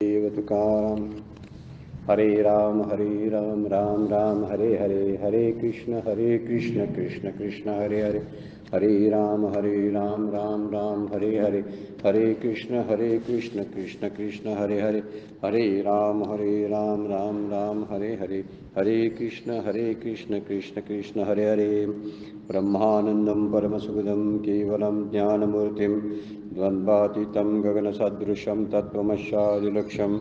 देव तुकाराम. हरे राम राम राम हरे हरे, हरे कृष्ण कृष्ण कृष्ण हरे हरे, हरे राम राम राम हरे हरे, हरे कृष्ण कृष्ण कृष्ण हरे हरे, हरे राम राम राम हरे हरे, हरे कृष्ण कृष्ण कृष्ण हरे हरे. ब्रह्मानंदं परमसुखदं केवलं ज्ञानमूर्तिं द्वन्द्वातीतं गगनसदृशं तत्त्वमस्यादिलक्ष्यम्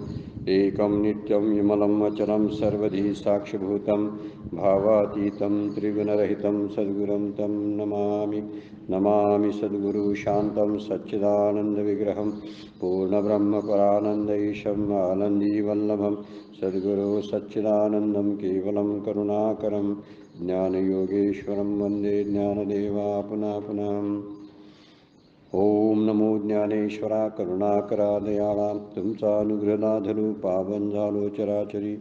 एकं नित्यं विमलं अचलं सर्वधी साक्षिभूतं भावातीतं त्रिगुणरहितं सद्गुरुं तं नमामि. नमामि सद्गुरु शान्तं सच्चिदानन्दविग्रहं पूर्णब्रह्मपरानन्दैशम् आनन्दीवल्लभं सद्गुरो सच्चिदानन्दं केवलं करुणाकरं ज्ञानयोगेश्वरं वन्दे ज्ञानदेवापुना पुनः. ओम नमो ज्ञानेश्वरा करुणाकरा दयाळा, तुमचा अनुग्रहनाधरू पावन झालो चराचरी.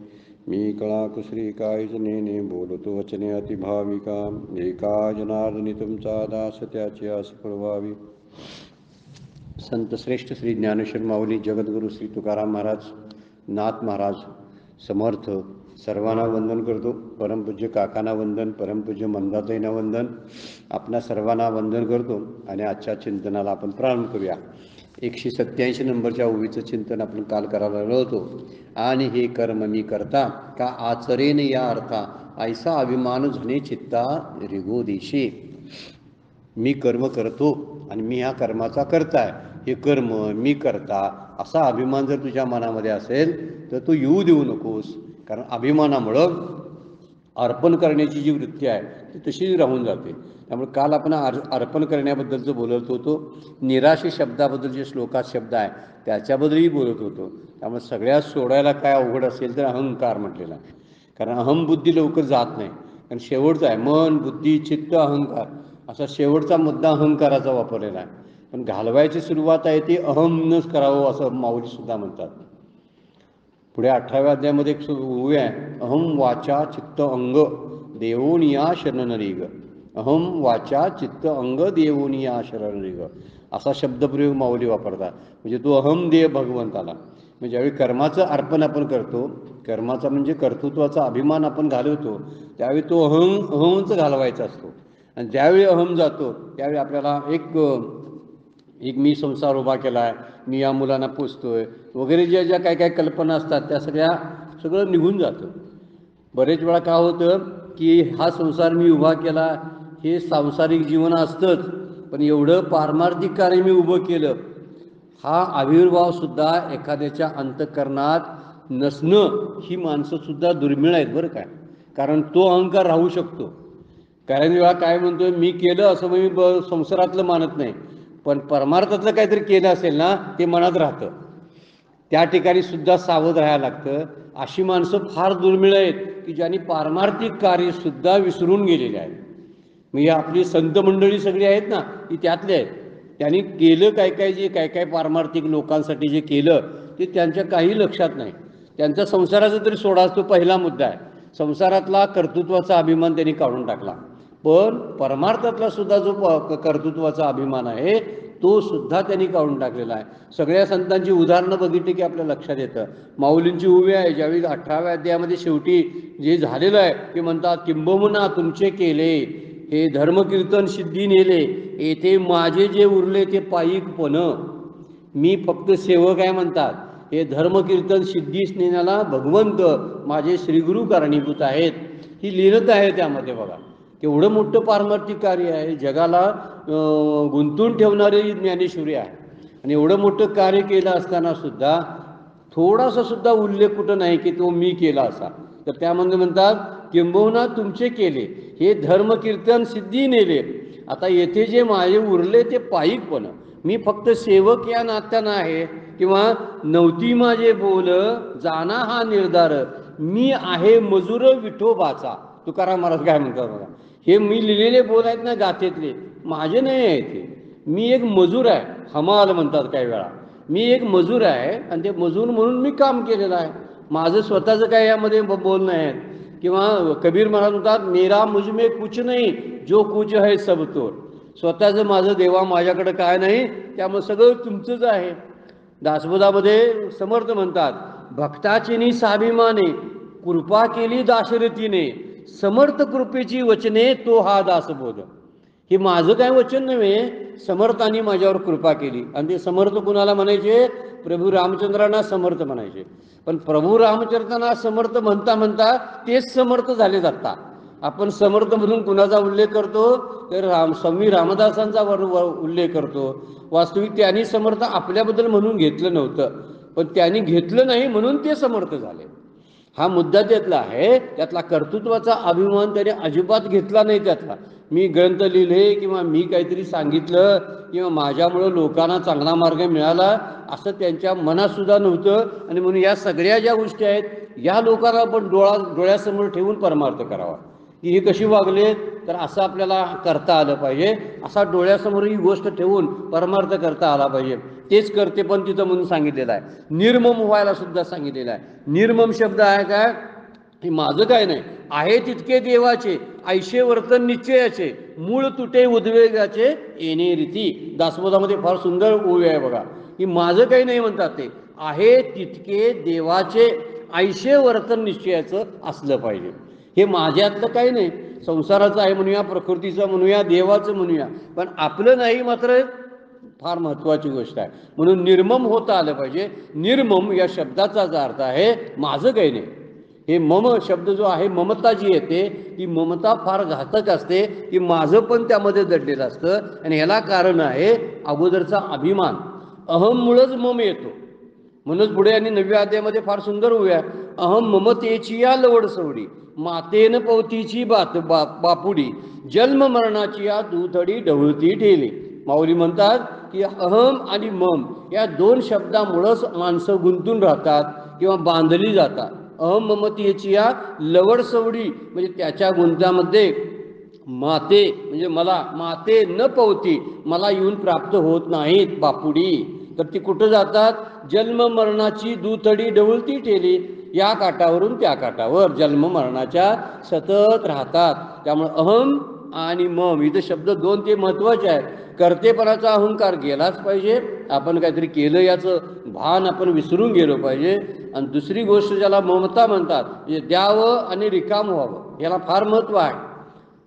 मी कळाकुसरी काहीच नेने बोलतो वचने अतिभाविका, एका जनार्दनी तुमचा दास त्याची आस पुरवावी. संत श्रेष्ठ श्री ज्ञानेश्वर माऊली, जगद्गुरू श्री तुकाराम महाराज, नाथ महाराज समर्थ सर्वांना वंदन करतो. परमपूज्य काकांना वंदन, परमपूज्य मंदाताईंना वंदन, आपणा सर्वांना वंदन करतो. आणि आजच्या चिंतनाला आपण प्रारंभ करूया. 187 नंबरच्या ओवीचं चिंतन आपण काल करायला आलो होतो. आणि हे कर्म मी करता का आचरेन या अर्था, ऐसा अभिमान झणे चित्ता रिगो देशी. मी कर्म करतो आणि मी ह्या कर्माचा करताय, हे कर्म मी करता असा अभिमान जर तुझ्या मनामध्ये असेल तर तू येऊ देऊ नकोस. कारण अभिमानामुळं अर्पण करण्याची जी वृत्ती आहे ती तशी राहून जाते. त्यामुळे काल आपण अर्पण करण्याबद्दलचं बोलत होतो. निराशे शब्दाबद्दल जे श्लोकात शब्द आहे त्याच्याबद्दलही बोलत होतो. त्यामुळे सगळ्यात सोडायला काय अवघड असेल तर अहंकार म्हटलेला आहे. कारण अहमबुद्धी लवकर जात नाही. कारण शेवटचा आहे मन, बुद्धी, चित्त, अहंकार असा शेवटचा मुद्दा अहंकाराचा वापरलेला आहे. पण घालवायची सुरुवात आहे ती अहमनच करावं असं माऊलीसुद्धा म्हणतात. पुढे 18व्या अध्यायामध्ये एक ओवी आहे, अहम वाचा चित्त अंग देवोनिया शरणरीग. अहम वाचा चित्त अंग देवोनिया शरणरीग असा शब्दप्रयोग माऊली वापरतात. म्हणजे तो अहम देव भगवंताला. म्हणजे ज्यावेळी कर्माचं अर्पण आपण करतो, कर्माचा म्हणजे कर्तृत्वाचा अभिमान आपण घालवतो, त्यावेळी तो अहमच घालवायचा असतो. आणि ज्यावेळी अहम जातो त्यावेळी आपल्याला एक मी संसार उभा केला आहे, मी या मुलांना पोसतोय वगैरे ज्या ज्या काय काय कल्पना असतात त्या सगळं निघून जातं. बरेच वेळा काय होतं की हा संसार मी उभा केला, हे सांसारिक जीवन असतंच, पण एवढं पारमार्थिक कार्य मी उभं केलं, हा आविर्भावसुद्धा एखाद्याच्या अंतःकरणात नसणं ही माणसंसुद्धा दुर्मिळ आहेत बरं काय. कारण तो अहंकार राहू शकतो. कारण वेळा काय म्हणतोय मी केलं असं मी संसारातलं मानत नाही, पण परमार्थातलं काहीतरी केलं असेल ना ते मनात राहतं. त्या ठिकाणी सुद्धा सावध राहायला लागतं. अशी माणसं फार दुर्मिळ आहेत की ज्यांनी पारमार्थिक कार्यसुद्धा विसरून गेलेले आहेत. म्हणजे आपली संत मंडळी सगळी आहेत ना ती त्यातले आहेत. त्यांनी केलं काय काय पारमार्थिक लोकांसाठी जे केलं ते त्यांच्या काही लक्षात नाही. त्यांचा संसाराचा तरी सोडा तो पहिला मुद्दा आहे. संसारातला कर्तृत्वाचा अभिमान त्यांनी काढून टाकला. पण परमार्थातला सुद्धा जो कर्तृत्वाचा अभिमान आहे तो सुद्धा त्यांनी काढून टाकलेला आहे. सगळ्या संतांची उदाहरणं बघितली की आपल्या लक्षात येतं. माऊलींची ओवी आहे ज्यावेळी 18व्या अध्यायामध्ये शेवटी जे झालेलं आहे ते म्हणतात, किंबहुना तुमचे केले हे धर्मकीर्तन सिद्धी नेले, येथे माझे जे उरले ते पायिकपण. मी फक्त सेवक आहे म्हणतात. हे धर्मकीर्तन सिद्धीस नेण्याला भगवंत माझे श्रीगुरु कारणीभूत आहेत. ही लीनत आहे त्यामध्ये बघा. केवढं मोठं पारमार्थिक कार्य आहे, जगाला गुंतून ठेवणारी ज्ञानेश्वरी आहे. आणि एवढं मोठं कार्य केलं असताना सुद्धा थोडासा सुद्धा उल्लेख कुठं नाही की तो मी केला असा. तर त्यामध्ये म्हणतात किंबहुना तुमचे केले हे धर्मकीर्तन सिद्धी नेले, आता येथे जे माझे उरले ते पायिकपण. मी फक्त सेवक या नात्यानं आहे किंवा नव्हती माझे बोल जाना हा निर्धार, मी आहे मजूर विठोबाचा. तुकाराम महाराज काय म्हणतात बघा, हे मी लिहिलेले बोल आहेत ना गाथेतले माझे नाही आहे ते. मी एक मजूर आहे, हमाल म्हणतात काही वेळा. मी एक मजूर आहे आणि ते मजूर म्हणून मी काम केलेलं आहे. माझं स्वतःचं काय यामध्ये बोल नाही आहे. किंवा कबीर महाराज म्हणतात, मेरा मुझ में कुछ नाही जो कुछ है सब तोर. स्वतःचं माझं देवा माझ्याकडे काय नाही, त्यामुळे सगळं तुमचंच आहे. दासबोधामध्ये समर्थ म्हणतात, भक्ताचिनी स्वाभिमाने कृपा केली दाशरथीने, समर्थ कृपेची वचने तो हा दासबोध. हे माझं काय वचन नव्हे, समर्थांनी माझ्यावर कृपा केली. आणि ते समर्थ कुणाला म्हणायचे? प्रभू रामचंद्रांना समर्थ म्हणायचे. पण प्रभू रामचंद्रांना समर्थ म्हणता म्हणता तेच समर्थ झाले जातात. आपण समर्थ म्हणून कुणाचा उल्लेख करतो? तर स्वामी रामदासांचा उल्लेख करतो. वास्तविक त्यांनी समर्थ आपल्याबद्दल म्हणून घेतलं नव्हतं, पण त्यांनी घेतलं नाही म्हणून ते समर्थ झाले. हा मुद्दा त्यातला आहे. त्यातला कर्तृत्वाचा अभिमान त्याने अजिबात घेतला नाही. त्यातला मी ग्रंथ लिहिले किंवा मी काहीतरी सांगितलं किंवा माझ्यामुळं लोकांना चांगला मार्ग मिळाला असं त्यांच्या मनात सुद्धा नव्हतं. आणि म्हणून या सगळ्या ज्या गोष्टी आहेत या लोकांना आपण डोळ्यासमोर ठेवून परमार्थ करावा, की हे कशी वागले तर असं आपल्याला करता आलं पाहिजे. असा डोळ्यासमोर ही गोष्ट ठेवून परमार्थ करता आला पाहिजे. तेच करते पण तिथं म्हणून सांगितलेलं आहे. निर्मम व्हायला सुद्धा सांगितलेलं आहे. निर्मम शब्द आहे काय? हे माझं काय नाही, आहे तितके देवाचे, ऐशे वर्तन निश्चयाचे, मूळ तुटे उद्वेगाचे येणे रीती. दासबोधामध्ये फार सुंदर ओवी आहे बघा. की माझं काही नाही म्हणतात, ते आहे तितके देवाचे, ऐशे वर्तन निश्चयाचं असलं पाहिजे. हे माझ्यातलं काही नाही, संसाराचं आहे म्हणूया, प्रकृतीचं म्हणूया, देवाचं म्हणूया, पण आपलं नाही मात्र फार महत्त्वाची गोष्ट आहे. म्हणून निर्मम होता आलं पाहिजे. निर्मम या शब्दाचा अर्थ आहे माझं काही नाही. हे मम शब्द जो आहे, ममता जी येते ती ममता फार घातक असते, की माझं पण त्यामध्ये दडलेलं असतं. आणि ह्याला कारण आहे अगोदरचा अभिमान, अहममुळंच मम येतो. म्हणूनच पुढे आणि 9व्या अध्यायामध्ये फार सुंदर होऊया, अहम ममतेची या लवड सवडी, मातेन पवतीची बापुडी, जन्म मरणाची या दुथडी ढवळती ठेली. माऊली म्हणतात की अहम आणि मम या दोन शब्दामुळंच माणसं गुंतून राहतात किंवा बांधली जातात. अहम ममतेची या लवड सवडी म्हणजे त्याच्या गुंतामध्ये माते म्हणजे मला, माते न पवती मला येऊन प्राप्त होत नाहीत बापुडी, तर ती कुठं जातात? जन्म मरणाची दुथडी ढवळती ठेली, या काठावरून त्या काठावर जन्म मरणाच्या सतत राहतात. त्यामुळे अहम आणि मम इथे शब्द दोन ते महत्त्वाचे आहेत. कर्तेपणाचा अहंकार गेलाच पाहिजे, आपण काहीतरी केलं याचं भान आपण विसरून गेलो पाहिजे. आणि दुसरी गोष्ट ज्याला ममता म्हणतात, म्हणजे द्यावं आणि रिकाम व्हावं, याला फार महत्त्व आहे.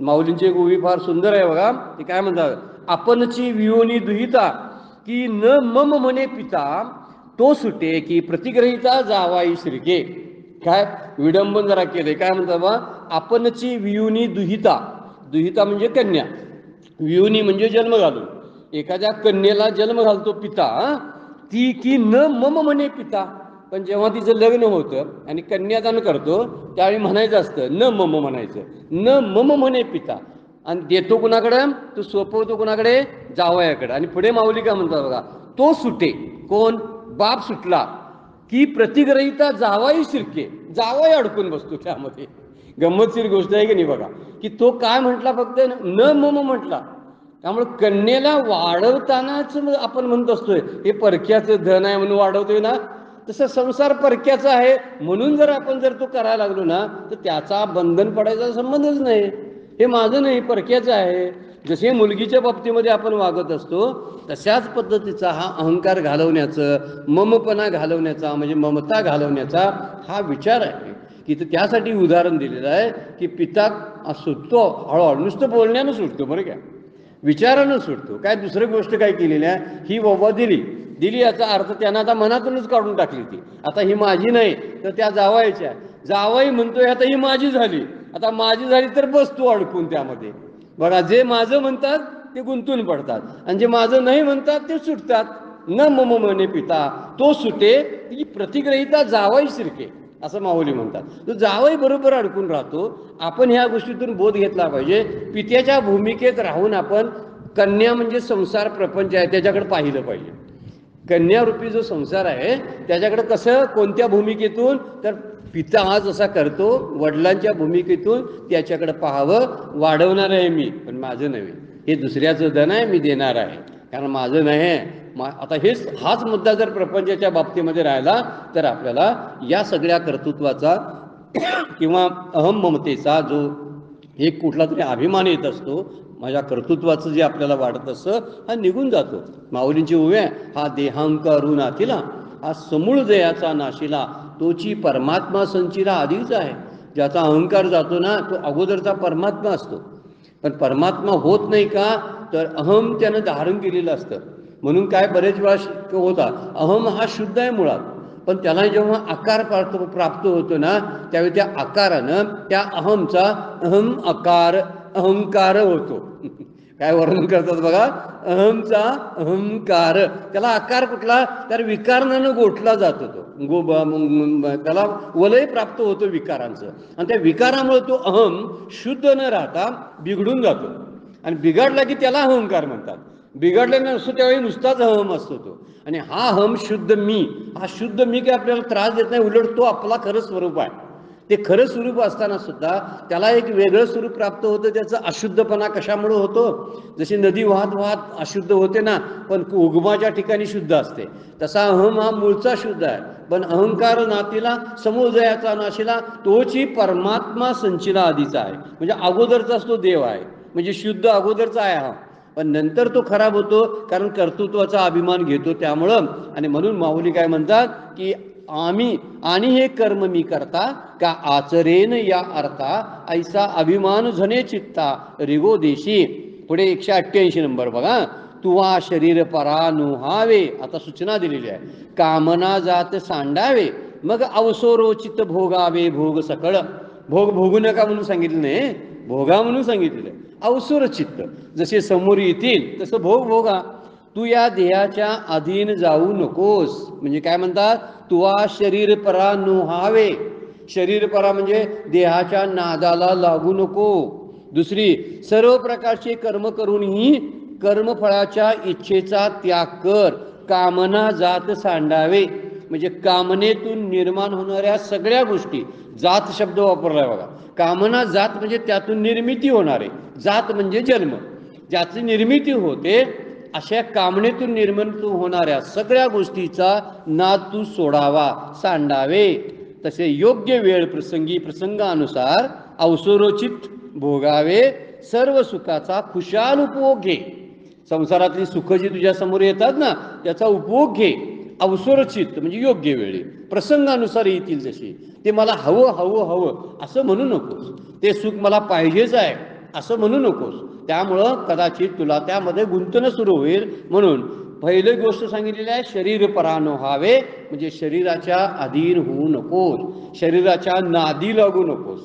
माऊलींची एक ओवी फार सुंदर आहे बघा. ते काय म्हणतात? आपणची वियोनी दुहिता की न मम म्हणे पिता, तो सुटे की प्रतिग्रहिता जावाई श्रीके. काय विडंबन जरा केले. काय म्हणतात बा? आपणची वियोनी दुहिता, दुहिता म्हणजे कन्या, वियोनी म्हणजे जन्म घालून. एखाद्या कन्येला जन्म घालतो पिता, ती की न मम म्हणे पिता. पण जेव्हा तिचं लग्न होतं आणि कन्यादान करतो त्यावेळी म्हणायचं असतं न मम म्हणायचं, न मम म्हणे पिता. आणि देतो कुणाकडे? तो सोपवतो कुणाकडे? जावयाकडे. आणि पुढे माऊली काय म्हणतात बघा, तो सुटे, कोण? बाप सुटला की प्रतिग्रहिता जावाई शिरके, जावाई अडकून बसतो त्यामध्ये. गंमतशीर गोष्ट आहे की नाही बघा, की तो काय म्हटला? फक्त न मम म्हटला. त्यामुळे कन्येला वाढवतानाच आपण म्हणत असतोय हे परक्याचं धन आहे म्हणून वाढवतोय ना, तसं संसार परक्याचा आहे म्हणून जर आपण तो करायला लागलो ना, तर त्याचा बंधन पडायचा संबंधच नाही. हे माझं नाही, परक्याचं आहे. जसे मुलगीच्या बाबतीमध्ये आपण वागत असतो तशाच पद्धतीचा हा अहंकार घालवण्याचं, ममपणा घालवण्याचा म्हणजे ममता घालवण्याचा हा विचार आहे. की त्यासाठी उदाहरण दिलेलं आहे की पिता सुटतो हळूहळू, नुसतं बोलण्यानं सुटतो बरं का, विचारानं सुटतो. काय दुसरी गोष्ट काय केलेली आहे? ही बाबा दिली दिली याचा अर्थ त्यांना आता मनातूनच काढून टाकली. ती आता ही माझी नाही तर त्या जावायच्या, जावाई म्हणतोय आता ही माझी झाली, आता माझी झाली तर बसतो अडकून त्यामध्ये. बघा, जे माझं म्हणतात ते गुंतून पडतात आणि जे माझं नाही म्हणतात ते सुटतात. न मम म्हणे पिता तो सुटे ती प्रतिग्रहिता जावाई शिरके, असं माऊली म्हणतात. तो जावई बरोबर अडकून राहतो. आपण ह्या गोष्टीतून बोध घेतला पाहिजे. पित्याच्या भूमिकेत राहून आपण कन्या म्हणजे संसार प्रपंच आहे त्याच्याकडे पाहिलं पाहिजे. कन्यारूपी जो संसार आहे त्याच्याकडे कसं, कोणत्या भूमिकेतून? तर पिता हा जसा करतो वडिलांच्या भूमिकेतून त्याच्याकडे पाहावं. वाढवणार आहे मी, पण माझं नव्हे, हे दुसऱ्याचं धन आहे, मी देणार आहे, कारण माझं नाही. आता हाच मुद्दा जर प्रपंचाच्या बाबतीमध्ये राहिला तर आपल्याला या सगळ्या कर्तृत्वाचा किंवा अहम ममतेचा जो एक कुठला तरी अभिमान येत असतो, माझ्या कर्तृत्वाचं जे आपल्याला वाटत असतं हा निघून जातो. माऊलींची ओवी आहे, हा देहांकारू नाथिला, हा समूळ जयाचा नाशिला, तोची परमात्मा संचिला आधीच आहे. ज्याचा अहंकार जातो ना तो अगोदरचा परमात्मा असतो. पण परमात्मा होत नाही का, तर अहम त्यानं धारण केलेलं असतं. म्हणून काय बरेच वेळा होता, अहम हा शुद्ध आहे मुळात, पण त्याला जेव्हा आकार प्राप्त होतो ना, त्यावेळी त्या आकारानं त्या अहमचा अहंकार होतो. काय वर्णन करतात बघा, अहमचा अहंकार, त्याला आकार कुठला, तर विकारणानं गोठला जातो तो, त्याला वलय प्राप्त होतो विकारांचं, आणि त्या विकारामुळे तो अहम शुद्ध न राहता बिघडून जातो. आणि बिघडला की त्याला अहंकार म्हणतात. बिघडलेला नसतो त्यावेळी नुसताच अहम असतो तो. आणि हा अहम शुद्ध मी, हा शुद्ध मी काही आपल्याला त्रास देत नाही, उलट तो आपला खरं स्वरूप आहे. ते खरं स्वरूप असताना सुद्धा त्याला एक वेगळं स्वरूप प्राप्त होतं. त्याचा अशुद्धपणा कशामुळे होतो, जशी नदी वाहत वाहत अशुद्ध होते ना, पण उगमाच्या ठिकाणी शुद्ध असते, तसा अहम हा मूळचा शुद्ध आहे. पण अहंकार नातीला समूळजयाचा नाशिला, तोची परमात्मा संचिला आधीचा आहे. म्हणजे अगोदरचाच तो देव आहे, म्हणजे शुद्ध अगोदरचा आहे हा, पण नंतर तो खराब होतो, कारण कर्तृत्वाचा अभिमान घेतो त्यामुळं. आणि म्हणून माऊली काय म्हणतात की आम्ही आणि हे कर्म मी करता, का आचरेन या अर्था, ऐसा अभिमान झने चित्ता रिगो देशी. पुढे 188 नंबर बघा, तुवा शरीर परा नुहावे, आता सूचना दिलेली आहे, कामना जात सांडावे, मग अवसोरोचित भोगावे भोग सकळ. भोग भोगू नका म्हणून सांगितलं नाही, भोगा म्हणून सांगितलेलं आहे. अवसुर चित्त जसे समोर येतील तसं भोग भोगा. तू या देहाच्या अधीन जाऊ नकोस. म्हणजे काय म्हणतात, तुवा शरीर परा नुहावे, शरीर परा म्हणजे देहाच्या नादाला लागू नको. दुसरी, सर्व प्रकारचे कर्म करूनही कर्मफळाच्या इच्छेचा त्याग कर, कामना जात सांडावे. म्हणजे कामनेतून निर्माण होणाऱ्या सगळ्या गोष्टी, जात शब्द वापरलाय बघा, कामना जात म्हणजे त्यातून निर्मिती होणारे, जात म्हणजे जन्म, ज्याची निर्मिती होते, अशा कामनेतून निर्माण होणाऱ्या सगळ्या गोष्टीचा नाद तू सोडावा, सांडावे. तसे योग्य वेळ प्रसंगी प्रसंगानुसार अवसरोचित भोगावे, सर्व सुखाचा खुशाल उपभोग घे. संसारातली सुख जी तुझ्या समोर येतात ना, त्याचा उपभोग घे अवसरोचित म्हणजे योग्य वेळी, प्रसंगानुसार येतील जशी. ते मला हवं हवं हवं असं म्हणू नकोस, ते सुख मला पाहिजेच आहे असं म्हणू नकोस. त्यामुळं कदाचित तुला त्यामध्ये गुंतणं सुरू होईल. म्हणून पहिली गोष्ट सांगितलेली आहे, शरीर परानो व्हावे, म्हणजे शरीराच्या अधीन होऊ नकोस, शरीराच्या नादी लागू नकोस.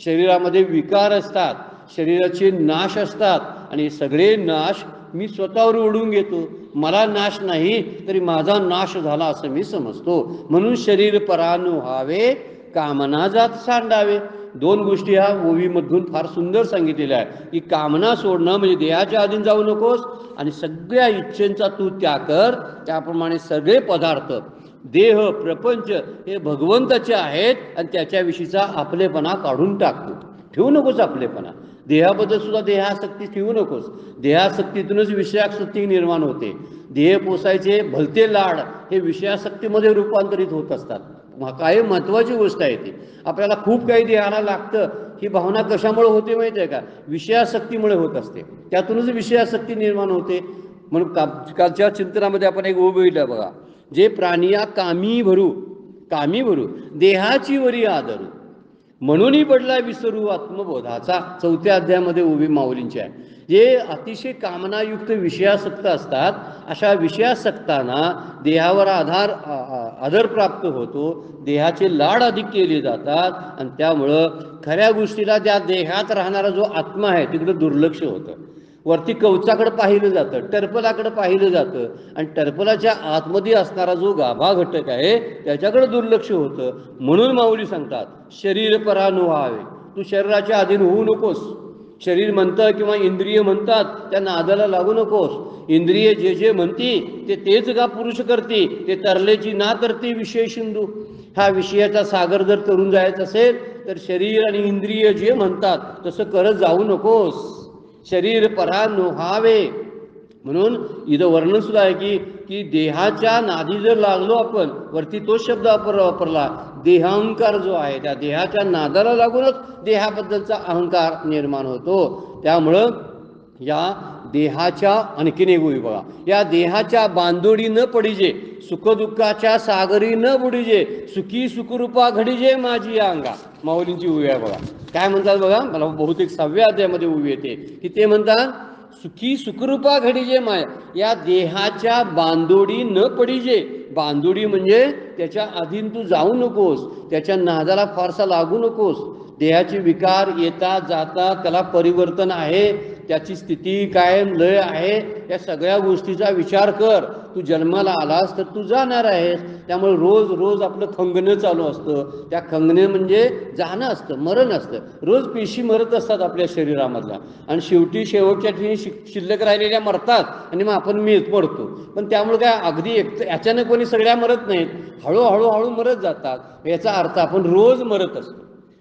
शरीरामध्ये विकार असतात, शरीराचे नाश असतात, आणि सगळे नाश मी स्वतःवर ओढून घेतो. मला नाश नाही तरी माझा नाश झाला असं मी समजतो. म्हणून शरीर परानु व्हावे, कामना जात सांडावे. दोन गोष्टी ह्या ओवीमधून फार सुंदर सांगितलेल्या आहे की कामना सोडणं म्हणजे देहाच्या अधीन जाऊ नकोस, आणि सगळ्या इच्छेंचा तू त्याग कर. त्याप्रमाणे सगळे पदार्थ, देह, प्रपंच हे भगवंताचे आहेत, आणि त्याच्याविषयीचा आपलेपणा काढून टाकतो. ठेवू नकोस आपलेपणा. देहाबद्दल सुद्धा देहासक्ती ठेवू नकोस. देहासक्तीतूनच विषयासक्ती निर्माण होते. देह पोसायचे भलते लाड हे विषयासक्तीमध्ये रूपांतरित होत असतात. काय महत्त्वाची गोष्ट आहे ती. आपल्याला खूप काही देहाला लागतं, ही भावना कशामुळे होते माहिती आहे का, विषयासक्तीमुळे होत असते. त्यातूनच विषयासक्ती निर्माण होते. म्हणून कालच्या चिंतनामध्ये आपण एक बघितलं बघा, जे प्राणिया कामी भरू देहाची वरी आदरू, म्हणूनही पडला विसरू आत्मबोधाचा. 4थ्या अध्यायामध्ये उभी माऊलींची आहे. जे अतिशय कामनायुक्त विषयासक्त असतात, अशा विषयासक्तांना देहावर आदर प्राप्त होतो, देहाचे लाड अधिक केले जातात, आणि त्यामुळं खऱ्या गोष्टीला त्या देहात राहणारा जो आत्मा आहे तिकडं दुर्लक्ष होतं. वरती कवचाकडं पाहिलं जातं, टर्पलाकडं पाहिलं जातं, आणि टर्पलाच्या आतमध्ये असणारा जो गाभा घटक आहे त्याच्याकडे दुर्लक्ष होतं. म्हणून माऊली सांगतात, शरीर परानु व्हावे, तू शरीराच्या अधीन होऊ नकोस. शरीर म्हणतं किंवा इंद्रिय म्हणतात त्या नादाला लागू नकोस. इंद्रिय जे जे म्हणती ते तेच का पुरुष करते, ते तरलेची ना तरते विषय सिंधू. हा विषयाचा सागर जर तरून जायचं असेल तर शरीर आणि इंद्रिय जे म्हणतात तसं करत जाऊ नकोस. शरीर परानु व्हावे. म्हणून इथं वर्णन सुद्धा आहे की देहाच्या नादी जर लागलो आपण, वरती तोच शब्द वापरला, देहांकार जो आहे, त्या देहाच्या नादाला लागूनच देहाबद्दलचा अहंकार निर्माण होतो. त्यामुळं या देहाच्या आणखीन एक उभी बघा, या देहाच्या बांधोडी न पडिजे, सुखदुःखाच्या सागरी न बुडीजे, सुखी सुखरूपा घडीजे माझी या अंगा. माऊलींची उभी आहे बघा. काय म्हणतात बघा, मला बहुतेक 6व्या अध्यायामध्ये उभी येते की ते म्हणतात सुखी सुखरूपा घडीजे माया, या देहाच्या बांधोडी न पडिजे. बांधोडी म्हणजे त्याच्या अधीन तू जाऊ नकोस, त्याच्या नादाला फारसा लागू नकोस. देहाचे विकार येतात जातात, त्याला परिवर्तन आहे, त्याची स्थिती कायम लय आहे, या सगळ्या गोष्टीचा विचार कर. तू जन्माला आलास तर तू जाणार आहेस, त्यामुळे रोज रोज आपलं खंगणं चालू असतं. त्या खंगणे म्हणजे जाणं असतं, मरण असतं. रोज पेशी मरत असतात आपल्या शरीरामधल्या, आणि शेवटी शेवटच्या ठिकाणी शिल्लक राहिलेल्या मरतात आणि मग आपण मरतो. पण त्यामुळे काय अगदी अचानक कोणी सगळ्या मरत नाहीत, हळूहळू मरत जातात. याचा अर्थ आपण रोज मरत असतो.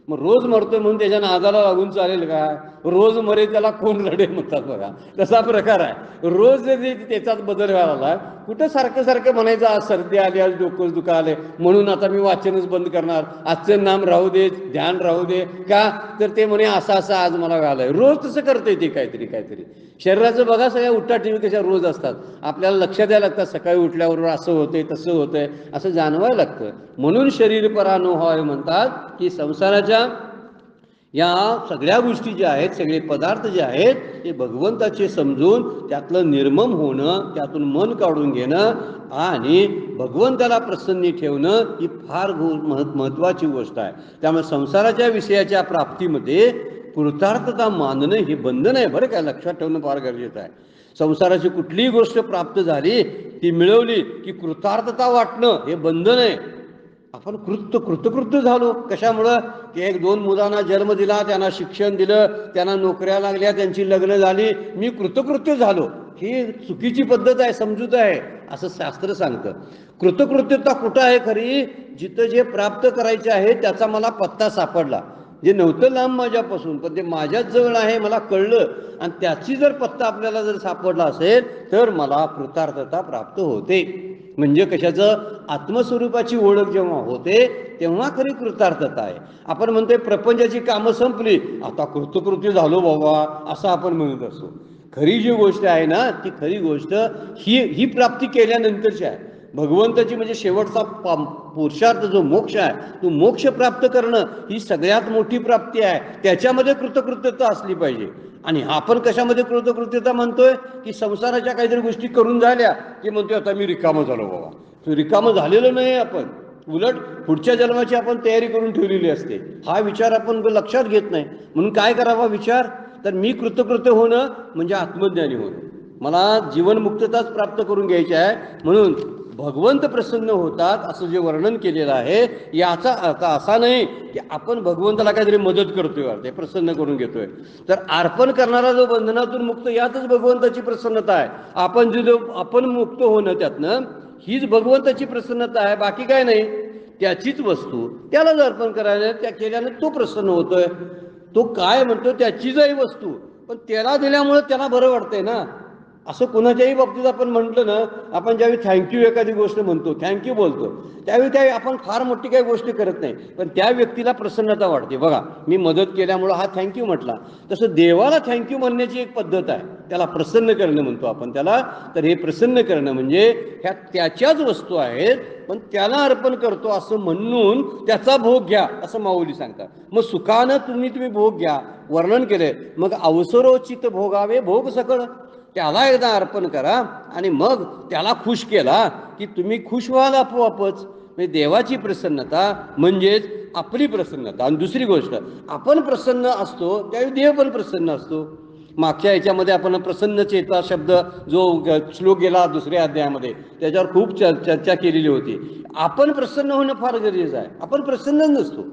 मग रोज मरतोय म्हणून त्याच्या नादाला लागून चालेल का? रोज मरे त्याला कोण लढे म्हणतात बघा, तसा प्रकार आहे. रोज जरी त्याचाच बदल व्हायला, कुठं सारखं सारखं म्हणायचं आज सर्दी आली, आज डोकंच दुखाले म्हणून आता मी वाचनच बंद करणार, आजचं नाम राहू दे, ध्यान राहू दे, का तर ते म्हणे असं असं आज मला व्हायलंय. रोज तसं करतंय ते काहीतरी. शरीराचं बघा, सगळ्या उठा टीव्ही कशा रोज असतात, आपल्याला लक्ष द्यायला लागतात. सकाळी उठल्याबरोबर असं होतंय तसं होतंय असं जाणवायला लागतं. म्हणून शरीर परानो व्हावे म्हणतात की संसाराच्या या सगळ्या गोष्टी ज्या आहेत, सगळे पदार्थ जे आहेत ते भगवंताचे समजून त्यातलं निर्मम होणं, त्यातून मन काढून घेणं आणि भगवंताला प्रसन्नी ठेवणं ही फार महत्त्वाची गोष्ट आहे. त्यामुळे संसाराच्या विषयाच्या प्राप्तीमध्ये कृतार्थता मानणं हे बंधन आहे बरं का, लक्षात ठेवणं फार गरजेचं आहे. संसाराची कुठलीही गोष्ट प्राप्त झाली, ती मिळवली की कृतार्थता वाटणं हे बंधन आहे. आपण कृतकृत्य झालो कशामुळं की 1-2 मुलांना जन्म दिला, त्यांना शिक्षण दिलं, त्यांना नोकऱ्या लागल्या, त्यांची लग्न झाली, मी कृतकृत्य झालो. ही चुकीची पद्धत आहे, समजूत आहे असं शास्त्र सांगतं. कृतकृत्यता कुठं आहे खरी? जिथं जे प्राप्त करायचे आहे त्याचा मला पत्ता सापडला. जे नव्हतं लांब माझ्यापासून पण ते माझ्याच जवळ आहे मला कळलं, आणि त्याची जर पत्ता आपल्याला जर सापडला असेल तर मला कृतार्थता प्राप्त होते. म्हणजे कशाचं? आत्मस्वरूपाची ओळख जेव्हा होते तेव्हा खरी कृतार्थता आहे. आपण म्हणतोय प्रपंचाची कामं संपली, आता कृतकृत्य झालो बाबा असं आपण म्हणत असतो. खरी जी गोष्ट आहे ना, ती खरी गोष्ट ही प्राप्ती केल्यानंतरची आहे. भगवंताची म्हणजे शेवटचा पुरुषार्थ जो मोक्ष आहे, तो मोक्ष प्राप्त करणं ही सगळ्यात मोठी प्राप्ती आहे. त्याच्यामध्ये कृतकृत्यता असली पाहिजे. आणि आपण कशामध्ये कृतकृत्यता म्हणतोय की संसाराच्या काहीतरी गोष्टी करून झाल्या की म्हणतोय आता मी रिकामं झालो बाबा. तो रिकामं झालेलं नाही आपण, उलट पुढच्या जन्माची आपण तयारी करून ठेवलेली असते. हा विचार आपण लक्षात घेत नाही. म्हणून काय करावा विचार? तर मी कृतकृत्य होणं म्हणजे आत्मज्ञानी होणं, मला जीवनमुक्तताच प्राप्त करून घ्यायची आहे. म्हणून भगवंत प्रसन्न होतात असं जे वर्णन केलेलं आहे, याचा अर्थ असा नाही की आपण भगवंताला काहीतरी मदत करतोय, ते प्रसन्न करून घेतोय. तर अर्पण करणारा जो बंधनातून मुक्त, यातच भगवंताची प्रसन्नता आहे. आपण मुक्त होणं त्यातनं हीच भगवंताची प्रसन्नता आहे, बाकी काय नाही. त्याचीच वस्तू त्यालाच अर्पण करायला त्या केल्यानं तो प्रसन्न होतोय. तो काय म्हणतो? त्याचीच वस्तू, पण त्याला दिल्यामुळे त्याला बरं वाटतंय ना. असं कुणाच्याही बाबतीत आपण म्हटलं ना, आपण ज्यावेळी थँक्यू एखादी गोष्ट म्हणतो, थँक्यू बोलतो, त्यावेळी आपण फार मोठी काही गोष्ट करत नाही, पण त्या व्यक्तीला प्रसन्नता वाटते. बघा, मी मदत केल्यामुळं हा थँक्यू म्हटला. तसं देवाला थँक्यू म्हणण्याची एक पद्धत आहे, त्याला प्रसन्न करणं म्हणतो आपण त्याला. तर हे प्रसन्न करणं म्हणजे ह्या त्याच्याच वस्तू आहेत पण त्याला अर्पण करतो असं म्हणून त्याचा भोग घ्या असं माऊली सांगतात. मग सुखानं तुम्ही भोग घ्या, वर्णन केले. मग अवसरोचित भोगावे भोग सकळ, त्याला एकदा अर्पण करा आणि मग त्याला खुश केला की तुम्ही खुश व्हाल आपोआपच. म्हणजे देवाची प्रसन्नता म्हणजेच आपली प्रसन्नता. आणि दुसरी गोष्ट, आपण प्रसन्न असतो त्यावेळी देव पण प्रसन्न असतो. मागच्या याच्यामध्ये आपण प्रसन्नचेता शब्द जो श्लोक गेला 2ऱ्या अध्यायामध्ये, त्याच्यावर खूप चर्चा केलेली होती. आपण प्रसन्न होणं फार गरजेचं आहे. आपण प्रसन्न नसतो,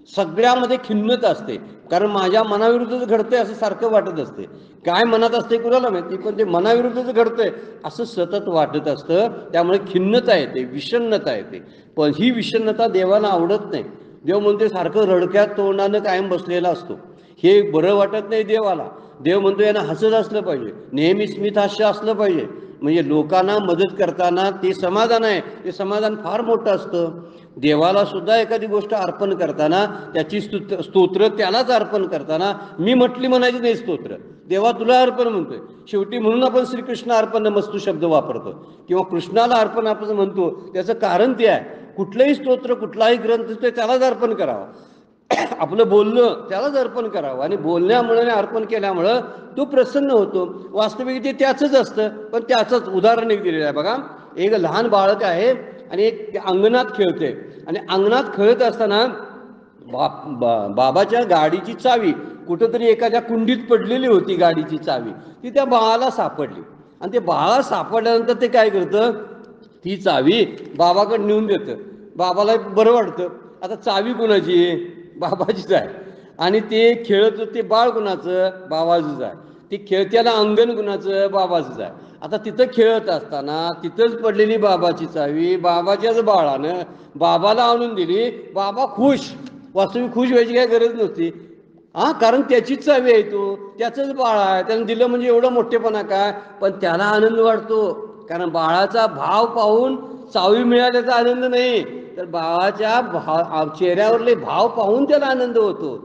सगळ्यामध्ये खिन्नता असते, कारण माझ्या मनाविरुद्धच घडतंय असं सारखं वाटत असते. काय मनात असते कुणाला माहिती, पण ते मनाविरुद्धच घडतंय असं सतत वाटत असतं. त्यामुळे खिन्नता येते, विषण्णता येते. पण ही विषण्णता देवाला आवडत नाही. देव म्हणते सारखं रडक्यात तोंडानं कायम बसलेला असतो, हे बरं वाटत नाही देवाला. देव म्हणतो यांना हसत असलं पाहिजे, नेहमी स्मितहास्य असलं पाहिजे. म्हणजे लोकांना मदत करताना ते समाधान आहे, ते समाधान फार मोठं असतं. देवाला सुद्धा एखादी गोष्ट अर्पण करताना त्याची स्तोत्र त्यालाच अर्पण करताना मी म्हटली म्हणायची नाही स्तोत्र, देवा तुला अर्पण म्हणतोय शेवटी. म्हणून आपण श्रीकृष्ण अर्पण नमस्तू शब्द वापरतो किंवा कृष्णाला अर्पण आपण म्हणतो. त्याचं कारण ते आहे, कुठलंही स्तोत्र कुठलाही ग्रंथ ते त्यालाच अर्पण करावं. आपलं बोलणं त्यालाच अर्पण करावं आणि बोलण्यामुळे आणि अर्पण केल्यामुळं तो प्रसन्न होतो. वास्तविक ते त्याचंच असतं, पण त्याचंच उदाहरण एक दिलेलं आहे बघा. एक लहान बाळक आहे आणि एक अंगणात खेळते आणि अंगणात खेळत असताना बाबाच्या गाडीची चावी कुठंतरी एखाद्या कुंडीत पडलेली होती. गाडीची चावी ती त्या बाळाला सापडली आणि ते बाळा सापडल्यानंतर ते काय करतं, ती चावी बाबाकडे नेऊन देतं. बाबाला बरं वाटतं. आता चावी कुणाची आहे, बाबाचीच आहे. आणि ते खेळत ते बाळ कुणाचं, बाबाचंच आहे. ती खेळत्याला अंगण कुणाचं, बाबाचंच आहे. आता तिथं खेळत असताना तिथंच पडलेली बाबाची चावी बाबाच्याच बाळानं बाबाला आणून दिली. बाबा खुश. वास्तविक खुश व्हायची काय गरज नव्हती, कारण त्याचीच चावी आहे, तो त्याचंच बाळ आहे, त्यानं दिलं म्हणजे एवढं मोठेपणा काय. पण त्याला आनंद वाटतो, कारण बाळाचा भाव पाहून चावी मिळाल्याचा आनंद नाही, तर बाळाच्या चेहऱ्यावरले भाव पाहून त्याला आनंद होतो.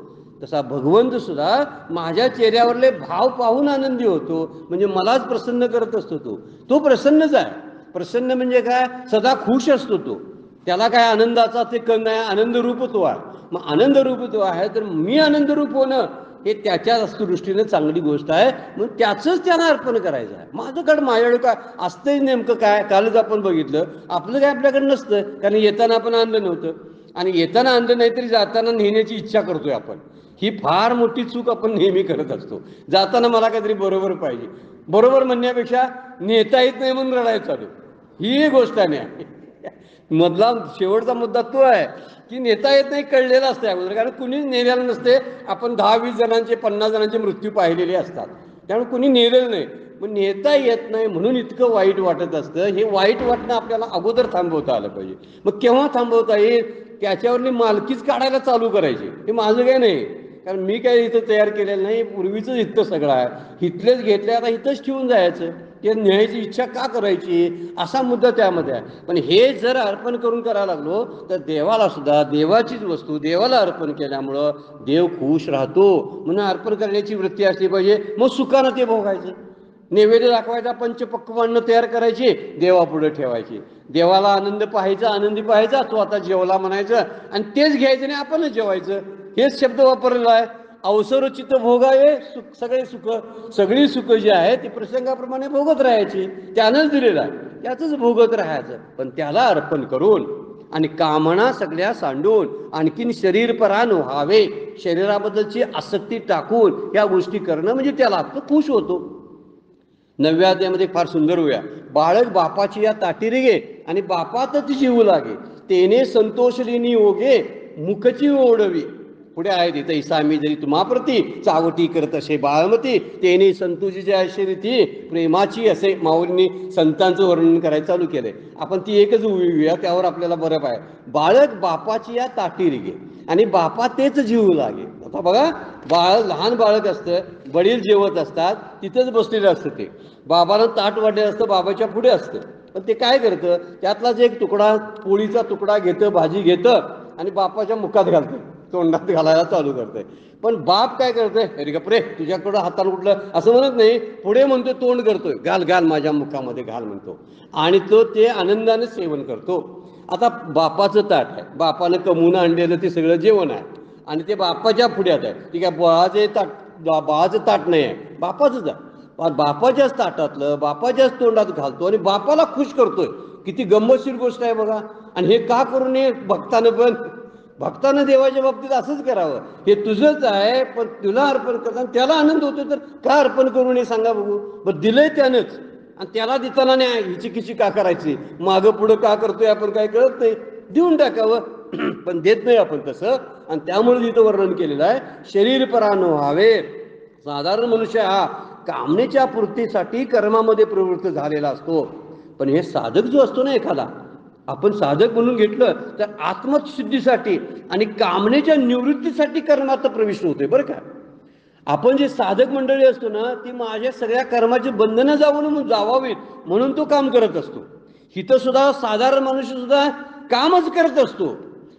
तसा भगवंत सुद्धा माझ्या चेहऱ्यावरले भाव पाहून आनंदी होतो, म्हणजे मलाच प्रसन्न करत असतो. तो प्रसन्नच आहे. प्रसन्न म्हणजे काय, सदा खुश असतो तो. त्याला काय आनंदाचा ते कण आहे, आनंदरूप तो आहे. मग आनंदरूप तो आहे तर मी आनंदरूप होणं हे त्याच्या दृष्टीनं चांगली गोष्ट आहे. मग त्याचंच त्यांना अर्पण करायचं आहे. माझ्याकडं माझ्याकडे काय असतंय नेमकं काय, कालच आपण बघितलं आपलं काय आपल्याकडे नसतं, कारण येताना आपण आणलं नव्हतं आणि येताना आणलं नाही तरी जाताना नेण्याची इच्छा करतोय आपण. ही फार मोठी चूक आपण नेहमी करत असतो. जाताना मला काहीतरी बरोबर पाहिजे, बरोबर म्हणण्यापेक्षा नेता येत नाही म्हणून रडायचं चालू, ही गोष्ट आहे. मधला शेवटचा मुद्दा तो आहे की नेता येत नाही कळलेला असतं अगोदर, कारण कुणीच नेलेलं नसते. आपण 10-20 जणांचे 50 जणांचे मृत्यू पाहिलेले असतात, त्यामुळे कुणी नेलेलं नाही. मग नेता येत नाही म्हणून इतकं वाईट वाटत असतं. हे वाईट वाटणं आपल्याला अगोदर थांबवता आलं पाहिजे. मग केव्हा थांबवता येईल, त्याच्यावरली मालकीच काढायला चालू करायची. हे माझं काय नाही, कारण मी काय इथं तयार केलेलं नाही, पूर्वीचंच इथं सगळं आहे, इथलेच घेतले आता इथंच ठेवून जायचं. ते न्यायची इच्छा का करायची, असा मुद्दा त्यामध्ये आहे. पण हे जर अर्पण करून करायला लागलो तर देवाला सुद्धा देवाचीच वस्तू देवाला अर्पण केल्यामुळं देव खुश राहतो. म्हणून अर्पण करण्याची वृत्ती असली पाहिजे. मग सुखानं ते भोगायचं. नैवेद्य दाखवायचा, पंचपक्वान्न तयार करायची, देवापुढे ठेवायची. देवाला आनंद पाहायचा, आनंदी पाहायचा, तो आता जेवला म्हणायचं आणि तेच घ्यायचं नाही आपणच जेवायचं. हेच शब्द वापरलेला आहे. अवसरोचित भोगावे सुख, सगळी सुख जी आहे ती प्रसंगाप्रमाणे भोगत राहायची. त्यानंच दिलेलं आहे, त्याचंच भोगत राहायचं. पण त्याला अर्पण करून आणि कामना सगळ्या सांडून आणखीन शरीर परान व्हावे, शरीराबद्दलची आसक्ती टाकून या गोष्टी करणं म्हणजे त्याला तो खुश होतो. 9व्या अध्यायामध्ये फार सुंदर होऊया. बाळक बापाची या ताटीरी गे आणि बापातच जीव लागे, तेने संतोषलिनी ओगे मुखची ओढवी. पुढे आहे तिथं, इसामी जरी तुम्हाप्रती चावटी करत असे बाळमती, तेने संतोषीच्या ऐश्वरी प्रेमाची, असे माऊलींनी संतांचं वर्णन करायला चालू केलंय. आपण ती एकच उभूया, त्यावर आपल्याला बरं आहे. बाळक बापाची या ताटीरी गे आणि बापा तेच जीव लागे. आता बघा, लहान बाळक असतं, वडील जेवत असतात, तिथंच बसलेलं असतं. ते बाबाला ताट वाढलेलं असतं, बाबाच्या पुढे असतं. पण ते काय करतं, त्यातलाच एक तुकडा, पोळीचा तुकडा घेतं, भाजी घेतं आणि बापाच्या मुखात घालतं, तोंडात घालायला चालू करतंय. पण बाप काय करतोय, अरे गप्रे तुझ्याकडं हाताला कुठलं असं म्हणत नाही, पुढे म्हणतो, तोंड करतोय, घाल घाल माझ्या मुखामध्ये घाल म्हणतो आणि तो ते आनंदाने सेवन करतो. आता बापाचं ताट आहे, बापानं कमवून आणलेलं ते सगळं जेवण आहे आणि ते बापाच्या पुढ्यात आहे. ठीक आहे, बाळाचं ताट नाही आहे, बापाचंच आहे. बापाच्याच ताटातलं बापाच्याच तोंडात घालतो आणि बापाला खुश करतोय. किती गंमतशीर गोष्ट आहे बघा. आणि हे का करू नये भक्तानं देवाच्या बाबतीत असंच करावं. हे तुझंच आहे, पण तुला अर्पण करताना त्याला आनंद होतो, तर का अर्पण करू नये सांगा बघू. मग दिलंय त्यानंच आणि त्याला देताना नाही हिची का करायची, मागं पुढं का करतोय आपण काय कळत नाही, देऊन टाकावं. पण देत नाही आपण तसं. आणि त्यामुळे इथं वर्णन केलेलं आहे, शरीर परानो व्हावे. साधारण मनुष्य हा कामनेच्या पूर्तीसाठी कर्मामध्ये प्रवृत्त झालेला असतो. पण हे साधक जो असतो ना, एखादा आपण साधक म्हणून घेतलं तर आत्मसिद्धीसाठी आणि कामनेच्या निवृत्तीसाठी कर्मात प्रविष्ट होतोय बरं का. आपण जे साधक मंडळी असतो ना, ती माझ्या सगळ्या कर्माची बंधनं जावावीत म्हणून तो काम करत असतो. इथं सुद्धा साधारण मनुष्य सुद्धा कामच करत असतो,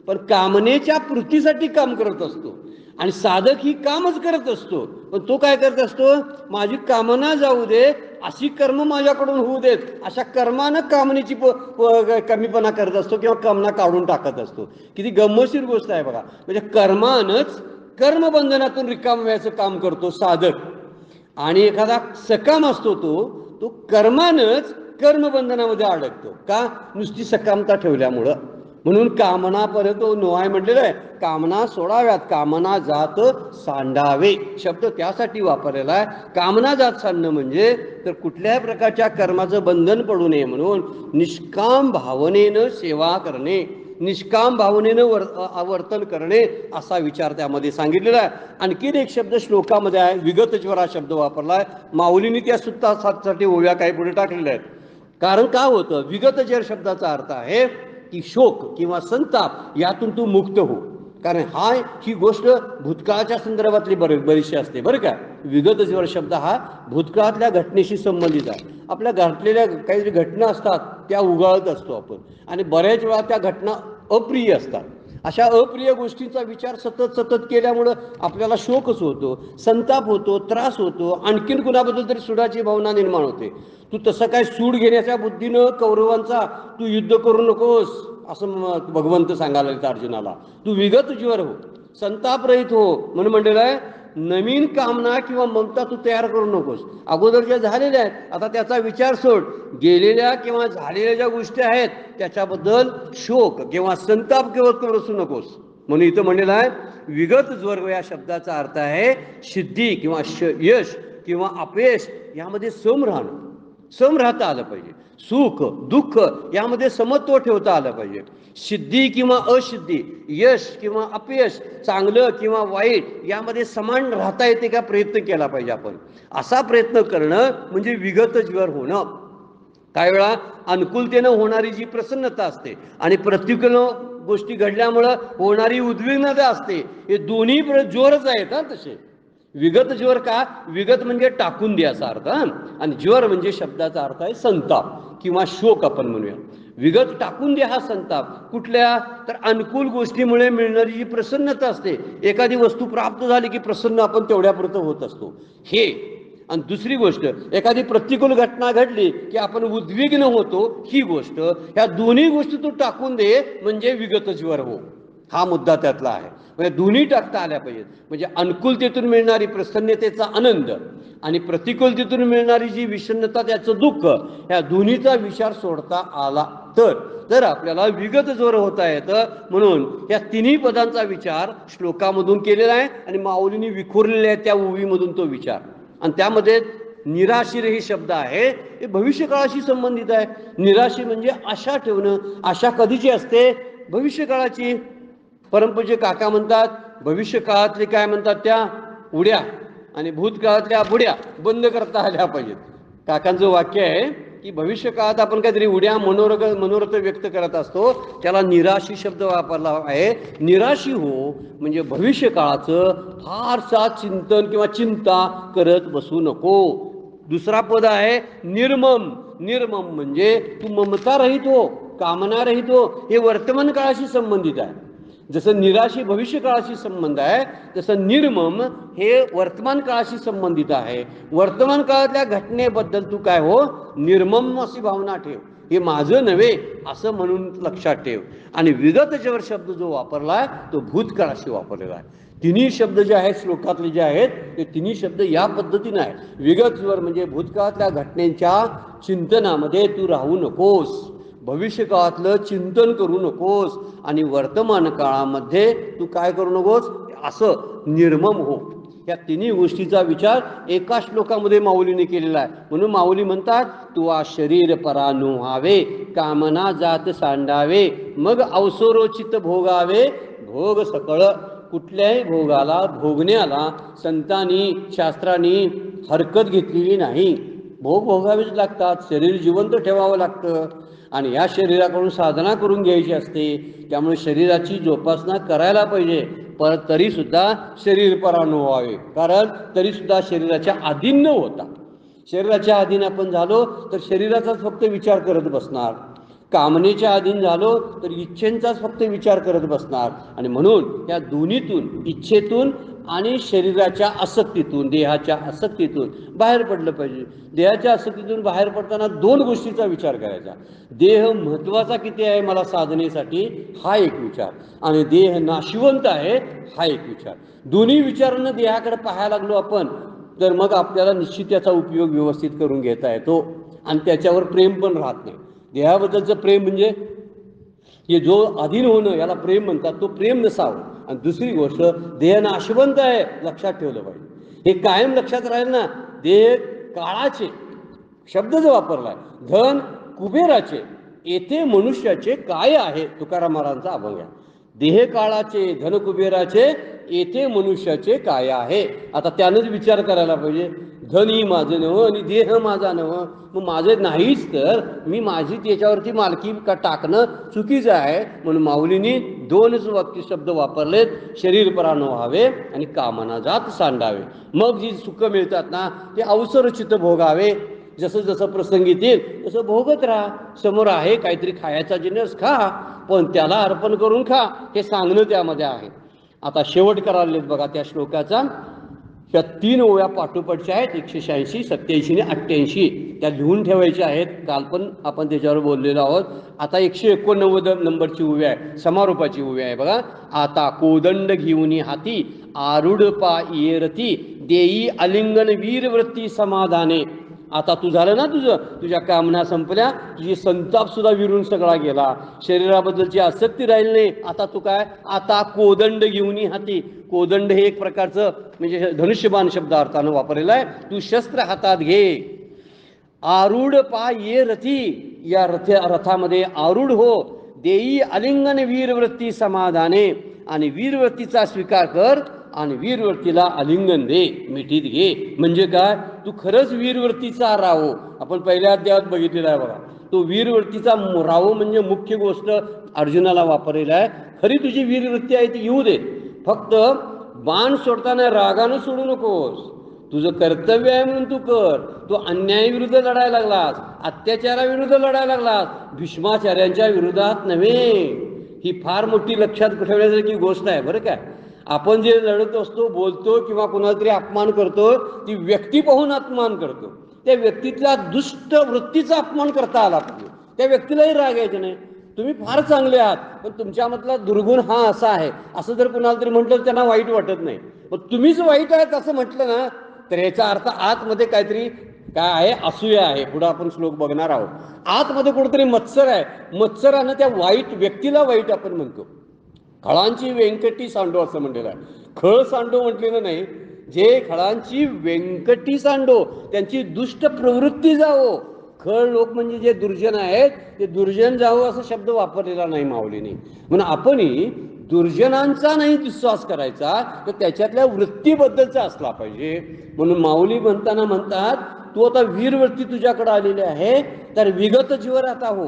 पण कामनेच्या पूर्तीसाठी काम करत असतो. आणि साधक ही कामच करत असतो, पण तो काय करत असतो, माझी कामना जाऊ दे, अशी कर्म माझ्याकडून होऊ देत, अशा कर्मानं कामनेची कमीपणा करत असतो किंवा कामना काढून टाकत असतो. किती गंमतशीर गोष्ट आहे बघा. म्हणजे कर्मानंच कर्मबंधनातून रिकाम व्हायचं काम करतो साधक, आणि एखादा सकाम असतो तो कर्मानंच कर्मबंधनामध्ये अडकतो. का? नुसती सकामता ठेवल्यामुळं. म्हणून कामना परत नोहाय म्हटलेलं आहे, कामना सोडाव्यात, कामना जात सांडावे शब्द त्यासाठी वापरलेला आहे. कामना जात सांडणं म्हणजे तर कुठल्याही प्रकारच्या कर्माचं बंधन पडू नये म्हणून निष्काम भावनेनं सेवा करणे, निष्काम भावनेनं वर्तन करणे असा विचार त्यामध्ये सांगितलेला आहे. आणखीन एक शब्द श्लोकामध्ये आहे, विगतज्वर हा शब्द वापरला आहे. माऊलींनी त्या सुत्तासाठी ओव्या काही पुढे टाकलेल्या आहेत. कारण काय होतं, विगतजर शब्दाचा अर्थ आहे की शोक किंवा संताप यातून तू मुक्त हो. कारण ही गोष्ट भूतकाळाच्या संदर्भातली बरीचशी असते बरं का. विगतज्वर शब्द हा भूतकाळातल्या घटनेशी संबंधित आहे. आपल्या घडलेल्या काही घटना असतात त्या उगाळत असतो आपण, आणि बऱ्याच वेळा त्या घटना अप्रिय असतात. अशा अप्रिय गोष्टींचा विचार सतत केल्यामुळं आपल्याला शोकच होतो, संताप होतो, त्रास होतो, आणखीन कुणाबद्दल तरी सुडाची भावना निर्माण होते. तू तसं काय सूड घेण्याच्या बुद्धीनं कौरवांचा तू युद्ध करू नकोस असं भगवंत सांगायला येतं अर्जुनाला. तू विगतज्वर हो, संताप रहित हो. म्हणून म्हणलेलं आहे, नवीन कामना किंवा ममता तू तयार करू नकोस. अगोदर ज्या झालेल्या आहेत आता त्याचा विचार सोड. गेलेल्या किंवा झालेल्या ज्या गोष्टी आहेत त्याच्याबद्दल शोक किंवा संताप किंवा करू नकोस. म्हणून इथं म्हणलेलं आहे विगतज्वर या शब्दाचा अर्थ आहे सिद्धी किंवा यश किंवा अपयश यामध्ये सम राहणं, सम राहता आलं पाहिजे. सुख दुःख यामध्ये समत्व ठेवता आलं पाहिजे. सिद्धी किंवा असिद्धी, यश किंवा अपयश, चांगलं किंवा वाईट यामध्ये समान राहता येते का प्रयत्न केला पाहिजे आपण. असा प्रयत्न करणं म्हणजे विगतज्वर होणं. काही वेळा अनुकूलतेनं होणारी जी प्रसन्नता असते आणि प्रतिकूल गोष्टी घडल्यामुळं होणारी उद्विग्नता असते, हे दोन्ही जोरच आहेत. तसे विगत ज्वर का, विगत म्हणजे टाकून द्यायचा अर्थ, आणि ज्वर म्हणजे शब्दाचा अर्थ आहे संताप किंवा शोक आपण म्हणूया. विगत टाकून द्या हा संताप. कुठल्या तर अनुकूल गोष्टीमुळे मिळणारी जी प्रसन्नता असते, एखादी वस्तू प्राप्त झाली की प्रसन्न आपण तेवढ्यापुरतं होत असतो हे. आणि दुसरी गोष्ट, एखादी प्रतिकूल घटना घडली की आपण उद्विग्न होतो, ही गोष्ट. ह्या दोन्ही गोष्टी तू टाकून दे म्हणजे विगत ज्वर हो, हा मुद्दा त्यातला आहे. म्हणजे दोन्ही टाकता आल्या पाहिजेत. म्हणजे अनुकूलतेतून मिळणारी प्रसन्नतेचा आनंद आणि प्रतिकूलतेतून मिळणारी जी विषण्णता त्याचं दुःख, ह्या दोन्हीचा विचार सोडता आला तर आपल्याला विगत ज्वर होता येतं. म्हणून या तिन्ही पदांचा विचार श्लोकामधून केलेला आहे आणि माऊलींनी विखुरलेला आहे त्या ओवीमधून तो विचार. आणि त्यामध्ये निराशीर हे शब्द आहे, हे भविष्यकाळाशी संबंधित आहे. निराशी म्हणजे आशा ठेवणं. आशा कधीची असते? भविष्यकाळाची. परमपूज्य काका म्हणतात भविष्यकाळातले काय म्हणतात त्या उड्या आणि भूतकाळातल्या बुड्या बंद करता आल्या पाहिजेत. काकांचं वाक्य आहे की भविष्यकाळात आपण काहीतरी उड्या मनोरथ व्यक्त करत असतो, त्याला निराशी शब्द वापरला आहे. निराशी हो म्हणजे भविष्यकाळाचं फारसा चिंतन किंवा चिंता करत बसू नको. दुसरा पद आहे निर्मम. निर्मम म्हणजे तू ममता रहित हो, कामना रहित हो. हे वर्तमान काळाशी संबंधित आहे. जसं निराशी भविष्य काळाशी संबंध आहे, तसं निर्मम हे वर्तमान काळाशी संबंधित आहे. वर्तमान काळातल्या घटनेबद्दल तू काय हो, निर्मम अशी भावना ठेव. हे माझं नव्हे असं म्हणून लक्षात ठेव. आणि विगतज्वर शब्द जो वापरला आहे तो भूतकाळाशी वापरलेला आहे. तिन्ही शब्द जे आहेत श्लोकातले जे आहेत ते तिन्ही शब्द या पद्धतीने आहेत. विगतज्वर म्हणजे भूतकाळातल्या घटनेच्या चिंतनामध्ये तू राहू नकोस, भविष्यकाळातलं चिंतन करू नकोस, आणि वर्तमान काळामध्ये तू काय करू नकोस, असं निर्मम हो. या तिन्ही गोष्टीचा विचार एका श्लोकामध्ये माऊलीने केलेला आहे. म्हणून माऊली म्हणतात तू शरीर परानु व्हावे, कामना जात सांडावे, मग अवसरोचित भोगावे भोग सकळ. कुठल्याही भोगाला भोगण्याला संतांनी शास्त्रांनी हरकत घेतलेली नाही. भोग भोगावेच लागतात. शरीर जिवंत ठेवावं लागतं आणि या शरीराकडून साधना करून घ्यायची असते. त्यामुळे शरीराची जोपासना करायला पाहिजे, पण तरीसुद्धा शरीर परानु व्हावे. कारण तरीसुद्धा शरीराच्या अधीन न होता, शरीराच्या अधीन आपण झालो तर शरीराचाच फक्त विचार करत बसणार, कामनेच्या अधीन झालो तर इच्छेंचाच फक्त विचार करत बसणार. आणि म्हणून या दोन्हीतून, इच्छेतून आणि शरीराच्या आसक्तीतून, देहाच्या आसक्तीतून बाहेर पडलं पाहिजे. देहाच्या आसक्तीतून बाहेर पडताना दोन गोष्टीचा विचार करायचा. देह महत्त्वाचा किती आहे मला साधनेसाठी, हा एक विचार, आणि देह नाशिवंत आहे, हा एक विचार. दोन्ही विचारांना देहाकडे पाहायला लागलो आपण तर मग आपल्याला निश्चित त्याचा उपयोग व्यवस्थित करून घेता येतो आणि त्याच्यावर प्रेम पण राहत नाही. देहाबद्दलचं प्रेम म्हणजे हे जो अधीन होणं याला प्रेम म्हणतात, तो प्रेम नसावं. आणि दुसरी गोष्ट, देह नाशवंत आहे, लक्षात ठेवलं पाहिजे. हे कायम लक्षात राहील ना. देह काळाचे शब्द जो वापरलाय, धन कुबेराचे, येथे मनुष्याचे काय आहे, तुकाराम महाराजांचा अभंग आहे. देह काळाचे, धन कुबेराचे, येथे मनुष्याचे काय आहे. आता त्यानंच विचार करायला पाहिजे, धन ही माझं नवं आणि देह माझा नवं, मग माझं नाहीच तर मी माझी त्याच्यावरती मालकी का टाकणं चुकीचं आहे. म्हणून माऊलींनी दोनच वाक्य शब्द वापरलेत, शरीर परानो व्हावे आणि कामना जात सांडावे. मग जी सुख मिळतात ना ते अवसरचित भोगावे. जसं जसं प्रसंग येतील तसं भोगत राहा. समोर आहे काहीतरी खायचा जिन्नस, खा, पण त्याला अर्पण करून खा, हे सांगणं त्यामध्ये आहे. आता शेवट करायला बघा त्या श्लोकाचा. त्या 3 ओव्या पाठोपाठच्या आहेत, 186, 87 आणि 88. त्या लिहून ठेवायच्या आहेत. काल पण आपण त्याच्यावर बोललेलो आहोत. आता 189 नंबरची ओवी आहे, समारोपाची ओवी आहे बघा. आता कोदंड घेऊन हाती, आरूढ पायी रती, देई आलिंगन वीरवृत्ती समाधाने. आता तू झालं ना, तुझ्या कामना संपल्या, तुझी संताप सुद्धा विरून सगळा गेला, शरीराबद्दलची आसक्ती राहिली नाही. आता तू काय, आता कोदंड घेऊन हाती. कोदंड हे एक प्रकारचं म्हणजे धनुष्यबाण शब्द अर्थानं वापरलेला आहे. तू शस्त्र हातात घे. आरूढ पाय रथी, या रथामध्ये आरूढ हो. देई आलिंगन वीरवृत्ती समाधाने, आणि वीरवृत्तीचा स्वीकार कर आणि वीरवृत्तीला आलिंगन दे, मिठीत घे. म्हणजे काय, तू खरंच वीरवृत्तीचा राहो. आपण पहिल्या अध्यायात बघितलेला आहे बघा. तो वीरवृत्तीचा राहो म्हणजे मुख्य गोष्ट अर्जुनाला वापरलेला आहे. खरी तुझी वीरवृत्ती आहे ती येऊ दे, फक्त बाण सोडताना रागानं सोडू नकोस. तुझं कर्तव्य आहे म्हणून तू कर. तू अन्यायाविरुद्ध लढायला लागलास, अत्याचाराविरुद्ध लढायला लागलास, भीष्माचार्यांच्या विरोधात नव्हे. ही फार मोठी लक्षात ठेवण्यासारखी गोष्ट आहे बरं काय. आपण जे लढत असतो, बोलतो किंवा कुणाला तरी अपमान करतो, ती व्यक्ती पाहून अपमान करतो. त्या व्यक्तीतल्या दुष्ट वृत्तीचा अपमान करता आला पाहिजे. त्या व्यक्तीलाही राग यायचं नाही. तुम्ही फार चांगले आहात, पण तुमच्यामधला दुर्गुण हा असा आहे, असं जर कुणाला तरी म्हटलं तर त्यांना वाईट वाटत नाही. पण तुम्हीच वाईट आहेत असं म्हटलं ना तर याचा अर्थ आतमध्ये काहीतरी काय आहे, असूया आहे. पुढे आपण श्लोक बघणार आहोत. आतमध्ये कुठेतरी मत्सर आहे. मत्सरानं त्या वाईट व्यक्तीला वाईट आपण म्हणतो. खळांची व्यंकटी सांडो असं म्हटलेलं आहे. खळ सांडो म्हटलेलं नाही. जे खळांची व्यंकटी सांडो, त्यांची दुष्ट प्रवृत्ती जावो. खळ लोक म्हणजे जे दुर्जन आहेत ते दुर्जन जावो असा शब्द वापरलेला नाही माऊलीने. म्हणून आपणही दुर्जनांचा नाही विश्वास करायचा, तर त्याच्यातल्या वृत्तीबद्दलचा असला पाहिजे. म्हणून माऊली म्हणताना म्हणतात, तू आता वीरवृत्ती तुझ्याकडे आलेली आहे, तर विगत जीवर आता हो,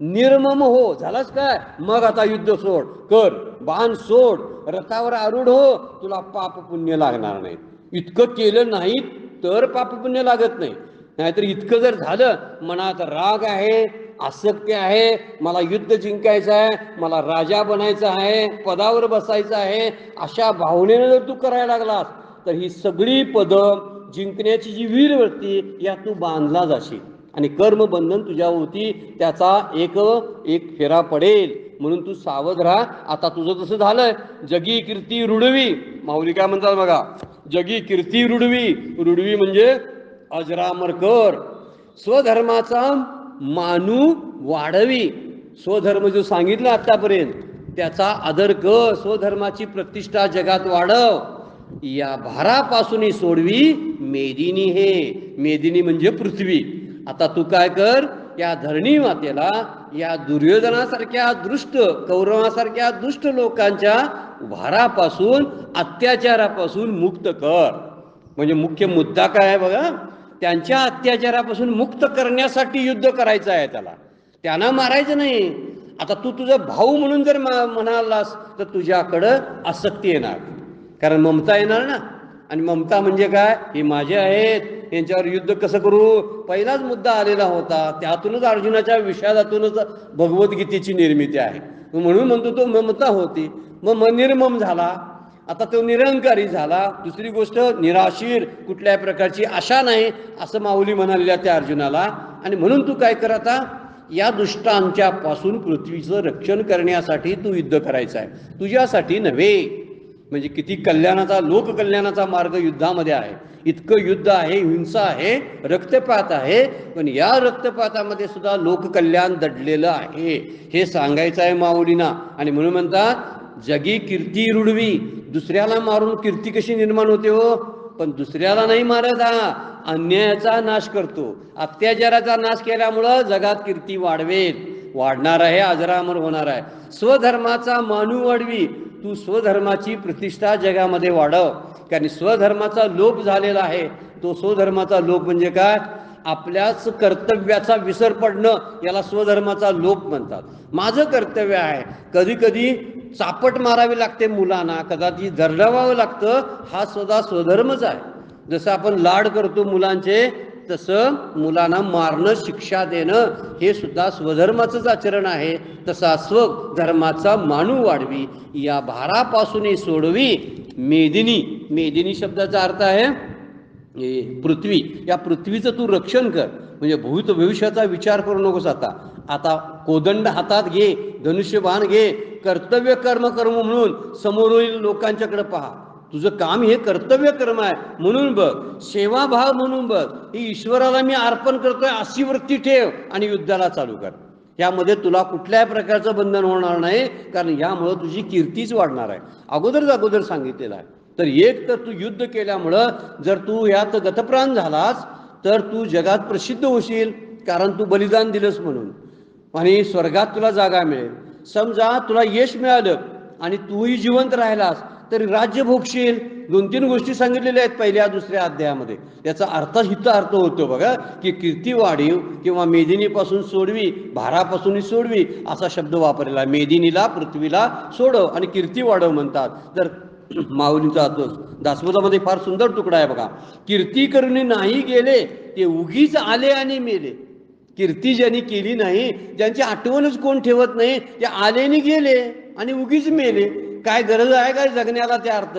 निर्मम हो. झालाच काय, मग आता युद्ध सोड, कर, बाण सोड, रथावर आरूढ हो, तुला पाप पुण्य लागणार नाही. इतकं केलं नाही तर पाप पुण्य लागत नाही. नाहीतर इतकं जर झालं, मनात राग आहे, आसक्ती आहे, मला युद्ध जिंकायचं आहे, मला राजा बनायचं आहे, पदावर बसायचं आहे, अशा भावनेनं जर तू करायला लागलास तर ही सगळी पदं जिंकण्याची जी वीरवृत्ती या तू बांधला जाशील आणि कर्मबंधन तुझ्यावरती त्याचा एक फेरा पडेल. म्हणून तू सावध राहा. आता तुझं तसं झालंय, जगी कीर्ती रुडवी. माऊली काय म्हणतात बघा, जगी कीर्ती रुडवी. रुडवी म्हणजे अजरामर कर, स्वधर्माचा मानू वाढवी. स्वधर्म जो सांगितला आतापर्यंत त्याचा आदर कर, स्वधर्माची प्रतिष्ठा जगात वाढव. या भारापासून सोडवी मेदिनी हे. मेदिनी म्हणजे पृथ्वी. आता तू काय कर, या धरणी मातेला या दुर्योधनासारख्या दुष्ट, कौरवासारख्या दुष्ट लोकांच्या भारापासून, अत्याचारापासून मुक्त कर. म्हणजे मुख्य मुद्दा काय आहे बघा, त्यांच्या अत्याचारापासून मुक्त करण्यासाठी युद्ध करायचं आहे त्याला, त्यांना मारायचं नाही. आता तू तुझा भाऊ म्हणून जर म्हणालास तर तुझ्याकडं आसक्ती येणार, कारण ममता येणार ना. आणि ममता म्हणजे काय, हे माझे आहेत, यांच्यावर युद्ध कसं करू, पहिलाच मुद्दा आलेला होता. त्यातूनच अर्जुनाच्या विषादातूनच भगवद्गीतेची निर्मिती आहे. म्हणून म्हणतो तो ममता होती, मग निर्मम झाला, आता तो निरंकारी झाला. दुसरी गोष्ट निराशीर, कुठल्याही प्रकारची आशा नाही, असं माऊली म्हणालेल्या त्या अर्जुनाला. आणि म्हणून तू काय कर, आता या दुष्टांच्या पासून पृथ्वीचं रक्षण करण्यासाठी तू युद्ध करायचं आहे, तुझ्यासाठी नव्हे. म्हणजे किती कल्याणाचा, लोककल्याणाचा मार्ग युद्धामध्ये आहे. इतकं युद्ध आहे, हिंसा आहे, रक्तपात आहे, पण या रक्तपातामध्ये सुद्धा लोककल्याण दडलेलं आहे, हे सांगायचं आहे माऊलींना. आणि म्हणून म्हणतात जगी कीर्ती रुडवी, दुसऱ्याला मारून कीर्ती कशी निर्माण होते हो, पण दुसऱ्याला नाही मारत, हा अन्यायाचा नाश करतो. अत्याचाराचा नाश केल्यामुळं जगात कीर्ती वाढणार आहे, अजरामर होणार आहे. स्वधर्माचा मानू वाढवी, तू स्वधर्माची प्रतिष्ठा जगामध्ये वाढव, कारण स्वधर्माचा लोप झालेला आहे. तो स्वधर्माचा लोप म्हणजे काय, आपल्याच कर्तव्याचा विसर पडणं, याला स्वधर्माचा लोप म्हणतात. माझं कर्तव्य आहे, कधी कधी चापट मारावी लागते मुलांना, कदाचित दरडवावं लागतं, हा सुद्धा स्वधर्मच आहे. जसं आपण लाड करतो मुलांचे, तसं मुलांना मारणं, शिक्षा देणं, हे सुद्धा स्वधर्माचंच आचरण आहे. तसा स्वधर्माचा मानू वाढवी, या भारापासून सोडवी मेदिनी. मेदिनी शब्दाचा अर्थ आहे पृथ्वी. या पृथ्वीचं तू रक्षण कर, म्हणजे भूत भविष्याचा विचार करू नकोस. आता कोदंड हातात घे, धनुष्यबाण घे, कर्तव्य कर्म म्हणून समोरील लोकांच्याकडे पहा. तुझं काम हे कर्तव्य कर्म आहे म्हणून बघ, सेवाभाव म्हणून बघ, ही ईश्वराला मी अर्पण करतोय अशी वृत्ती ठेव आणि युद्धाला चालू कर. यामध्ये तुला कुठल्याही प्रकारचं बंधन होणार नाही, कारण यामुळं तुझी कीर्तीच वाढणार आहे. अगोदर सांगितलेलं आहे. तर एक तर तू युद्ध केल्यामुळं जर तू यात गतप्राण झालास तर तू जगात प्रसिद्ध होशील, कारण तू बलिदान दिलंस म्हणून, आणि स्वर्गात तुला जागा मिळेल. समजा तुला यश मिळालं आणि तूही जिवंत राहिलास तरी राज्य भोगशील. 2-3 गोष्टी सांगितलेल्या आहेत पहिल्या दुसऱ्या अध्यायामध्ये. याचा अर्थ होतो बघा, की कीर्ती वाढीव किंवा मेदिनीपासून सोडवी, भारापासून सोडवी असा शब्द वापरलेला. मेदिनीला, पृथ्वीला सोडव आणि कीर्ती वाढव म्हणतात. तर माऊलीचा दासबोधामध्ये फार सुंदर तुकडा आहे बघा, कीर्ती करून नाही गेले ते उगीच आले आणि मेले. कीर्ती ज्यांनी केली नाही, ज्यांची आठवणच कोण ठेवत नाही, ते आले आणि गेले आणि उगीच मेले. काय गरज आहे काय जगण्याला त्या अर्थ,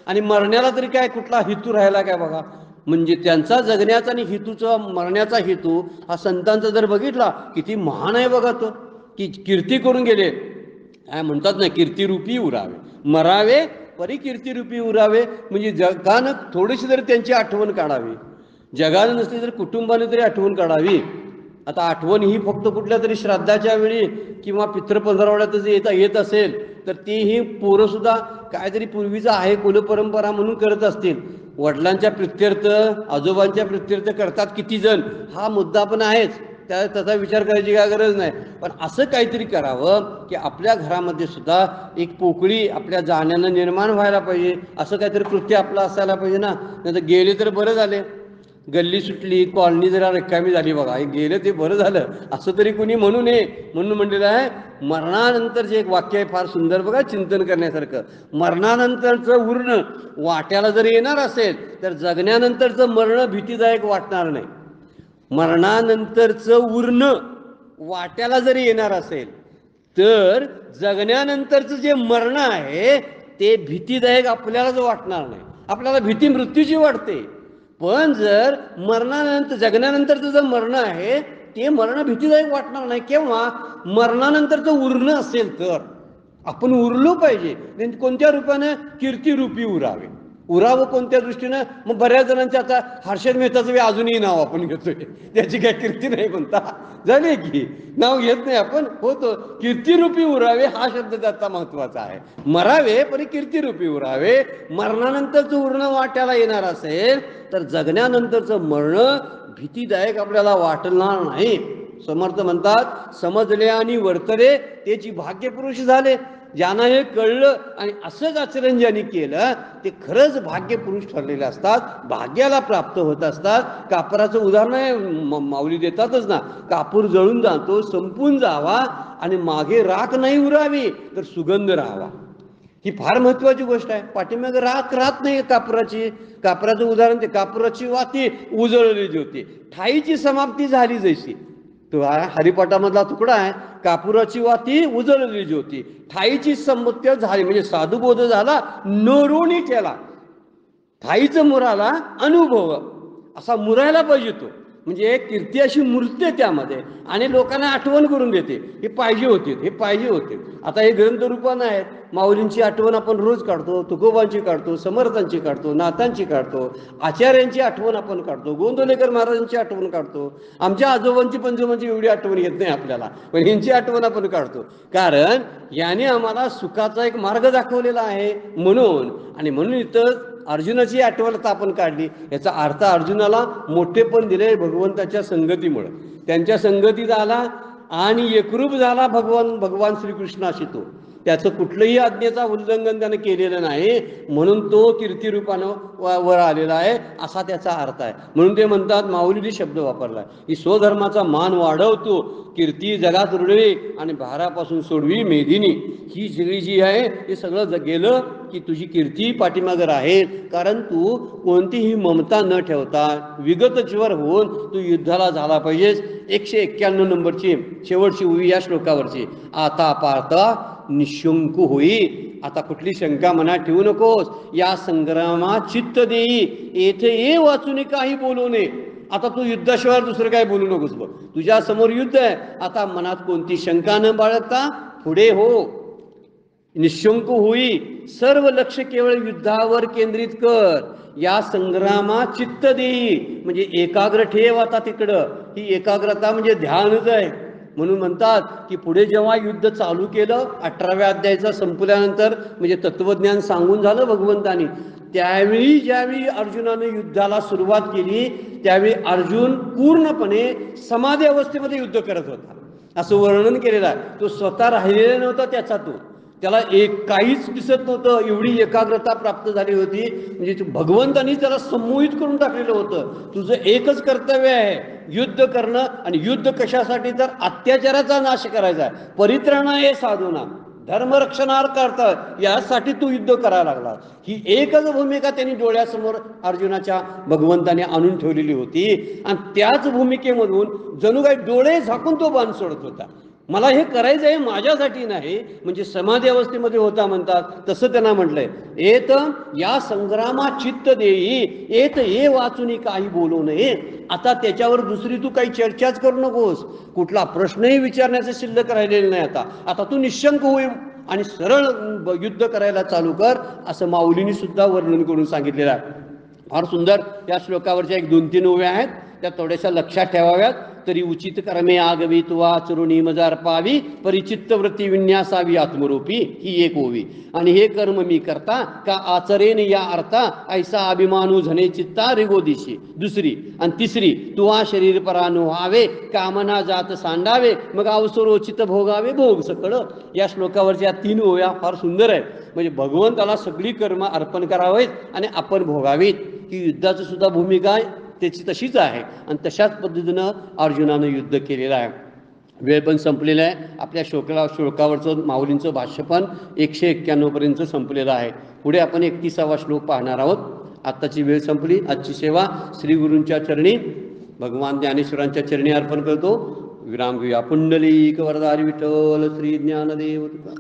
आणि मरण्याला तरी काय कुठला हेतू राहिला काय बघा. म्हणजे त्यांचा जगण्याचा आणि हेतूचा, मरण्याचा हेतू हा संतांचा जर बघितला किती महान आहे बघा तो, की कीर्ती करून गेले. काय म्हणतात ना, कीर्तिरूपी उरावे, मरावे परी कीर्तिरूपी उरावे. म्हणजे जगानं थोडीशी जरी त्यांची आठवण काढावी, जगानं नसली तर कुटुंबाने तरी आठवण काढावी. आता आठवण ही फक्त कुठल्या तरी श्राद्धाच्या वेळी किंवा पितृपंधरवड्यातच येत असेल तर तीही पोरंसुद्धा काहीतरी पूर्वीचं आहे कुलपरंपरा म्हणून करत असतील. वडिलांच्या प्रित्यर्थ, आजोबांच्या प्रित्यर्थ करतात किती जण, हा मुद्दा पण आहेच, त्याचा विचार करायची काय गरज नाही. पण असं काहीतरी करावं की आपल्या घरामध्ये सुद्धा एक पोकळी आपल्या जाण्यानं निर्माण व्हायला पाहिजे. असं काहीतरी कृत्य आपलं असायला पाहिजे ना. नाही तर गेले तर बरं झाले, गल्ली सुटली, कॉलनी जरा रिकामी झाली बघा, हे गेलं ते बरं झालं असं तरी कुणी म्हणू नये. म्हणून म्हणलेलं आहे मरणानंतरचे एक वाक्य आहे फार सुंदर बघा, चिंतन करण्यासारखं. मरणानंतरचं उरणं वाट्याला जर येणार असेल तर जगण्यानंतरचं मरण भीतीदायक वाटणार नाही. मरणानंतरचं उरणं वाट्याला जरी येणार असेल तर जगण्यानंतरचं जे मरण आहे ते भीतीदायक आपल्यालाच वाटणार नाही. आपल्याला भीती मृत्यूची वाटते, पण जर मरणानंतर, जगण्यानंतरचं जर मरण आहे ते मरण भीतीदायक वाटणार नाही. केव्हा, मरणानंतरचं उरणं असेल तर. आपण उरलो पाहिजे. कोणत्या रूपानं, कीर्तिरूपी उरावे. उरावं कोणत्या दृष्टीनं, मग बऱ्याच जणांच्या आता हर्षद मेहताचं अजूनही नाव आपण घेतोय, त्याची काय कीर्ती नाही म्हणता झाले की नाव घेत नाही आपण, होतो कीर्तिरूपी उरावे हा शब्द त्याचा महत्वाचा आहे. मरावे पण कीर्तिरूपी उरावे. मरणानंतरचं उरणं वाट्याला येणार असेल तर जगण्यानंतरचं मरण भीतीदायक आपल्याला वाटणार नाही. समर्थ म्हणतात समजले आणि वर्तले त्याची भाग्यपुरुष झाले. ज्यांना हे कळलं आणि असंच आचरण ज्यांनी केलं ते खरंच भाग्यपुरुष ठरलेले असतात, भाग्याला प्राप्त होत असतात. कापराचं उदाहरण आहे, माऊली देतातच ना, कापूर जळून जातो, संपून जावा आणि मागे राख नाही उरावी तर सुगंध राहावा. ही फार महत्वाची गोष्ट आहे. पाठीमागे राख राहत नाही कापुराची. कापुराचं उदाहरण ते कापुराची वाती उजळलेली होती, ठाईची समाप्ती झाली जैसी. तो हरिपाठामधला तुकडा आहे. कापुराची वाती उजळलेली होती, ठाईची समाप्ती झाली म्हणजे साधुबोध झाला, नरोणी केला. ठाईचं मुराला अनुभव असा मुरायला पाहिजे तो. म्हणजे कीर्ती अशी मुरते त्यामध्ये आणि लोकांना आठवण करून देते, हे पाहिजे होते, हे पाहिजे होते. आता हे ग्रंथरूपानं आहेत. माऊलींची आठवण आपण रोज काढतो, तुकोबांची काढतो, समर्थांची काढतो, नाथांची काढतो, आचार्यांची आठवण आपण काढतो, गोंदवलेकर महाराजांची आठवण काढतो. आमच्या आजोबांची पंजोबांची एवढी आठवण येत नाही आपल्याला, पण यांची आठवण आपण काढतो. कारण याने आम्हाला सुखाचा एक मार्ग दाखवलेला आहे म्हणून. आणि म्हणून इथं अर्जुनाची आठवण आपण काढली. याचा अर्थ अर्जुनाला मोठेपण दिले भगवंताच्या संगतीमुळे. त्यांच्या संगतीत आला आणि एकरूप झाला भगवान श्रीकृष्णाशी. तो त्याचं कुठलंही आज्ञेचा उल्लंघन त्यानं केलेलं नाही, म्हणून तो कीर्तिरूपानं वर आलेला आहे, असा त्याचा अर्थ आहे. म्हणून ते म्हणतात, माऊलीने शब्द वापरला की स्वधर्माचा मान वाढवतो, कीर्ती जगात रुळवी आणि भारापासून सोडवी मेदिनी. ही सगळी जी आहे हे सगळं गेलं की तुझी कीर्ती पाठीमागं राहील. कारण तू कोणतीही ममता न ठेवता विगतचवर होऊन तू युद्धाला झाला पाहिजेस. 191 नंबरची शेवटची उभी या श्लोकावरची. आता पार्था निशंकू होई. आता कुठली शंका मनात ठेवू नकोस. या संग्रामात चित्त देई, येथे ये वाचून काही बोलू नये. आता तू युद्धाशिवाय दुसरं काय बोलू नकोस. बघ तुझ्या समोर युद्ध आहे. आता मनात कोणती शंका न बाळगता पुढे हो. निशंक होई, सर्व लक्ष केवळ युद्धावर केंद्रित कर. या संग्रामात चित्त देई म्हणजे एकाग्र ठेव. आता तिकडं ही एकाग्रता म्हणजे ध्यानच आहे. म्हणून म्हणतात की पुढे जेव्हा युद्ध चालू केलं 18व्या अध्यायाचा संपल्यानंतर, म्हणजे तत्वज्ञान सांगून झालं भगवंतानी, त्यावेळी ज्यावेळी अर्जुनाने युद्धाला सुरुवात केली त्यावेळी अर्जुन पूर्णपणे समाधी अवस्थेमध्ये युद्ध करत होता, असं वर्णन केलेलं आहे. तो स्वतः राहिलेला नव्हता त्याचा. त्याला काहीच दिसत नव्हतं, एवढी एकाग्रता प्राप्त झाली होती. म्हणजे भगवंतानी त्याला संमोहित करून टाकलेलं होतं. तुझं एकच कर्तव्य आहे, युद्ध करणं. आणि युद्ध कशासाठी? तर अत्याचाराचा नाश करायचा आहे. परित्राणा हे साधूना धर्मरक्षणार्थ, यासाठी तू युद्ध करायला लागला. ही एकच भूमिका त्यांनी डोळ्यासमोर अर्जुनाच्या भगवंताने आणून ठेवलेली होती. आणि त्याच भूमिकेमधून जणू काही डोळे झाकून तो बाण सोडत होता. मला हे करायचं आहे, माझ्यासाठी नाही. म्हणजे समाधी अवस्थेमध्ये होता म्हणतात तसं त्यांना म्हटलंय. येत या संग्रामात चित्त देई, येत ये वाचून काही बोलू नये. आता त्याच्यावर दुसरी तू काही चर्चाच करू नकोस, कुठला प्रश्नही विचारण्याचं शिल्लक राहिलेलं नाही. आता तू निशंक होईल आणि सरळ युद्ध करायला चालू कर, असं माऊलींनी सुद्धा वर्णन करून सांगितलेलं आहे. फार सुंदर या श्लोकावरच्या 1-2-3 ओव्या आहेत, त्या थोड्याशा लक्षात ठेवाव्यात. तरी उचित कर्मे आगवी तुवा चरुणी मजार पावी, परिचित्त वृत्ती विन्यासावी आत्मरूपी. ही एक ओवी. आणि हे कर्म मी करता का आचरेन या अर्था, ऐसा अभिमानू झने चित्ता रिगोदिशी. दुसरी. आणि तिसरी, तुवा शरीर परानु व्हावे, कामना जात सांडावे, मग अवसरोचित भोगावे भोग सकळ. या श्लोकावरच्या 3 ओव्या फार सुंदर आहेत. म्हणजे भगवंताला सगळी कर्म अर्पण करावेत आणि आपण भोगावीत. ही युद्धाची सुद्धा भूमिका त्याची तशीच आहे. आणि तशाच पद्धतीनं अर्जुनानं युद्ध केलेलं आहे. वेळ पण संपलेला आहे. आपल्या श्लोकावरचं माऊलींचं भाष्य पण 191 पर्यंत संपलेलं आहे. पुढे आपण 31वा श्लोक पाहणार आहोत. आत्ताची वेळ संपली. आजची सेवा श्री गुरूंच्या चरणी, भगवान ज्ञानेश्वरांच्या चरणी अर्पण करतो. विराम घेऊया. पुंडलिक वरदारी विठ्ठल श्री ज्ञानदेव तुका.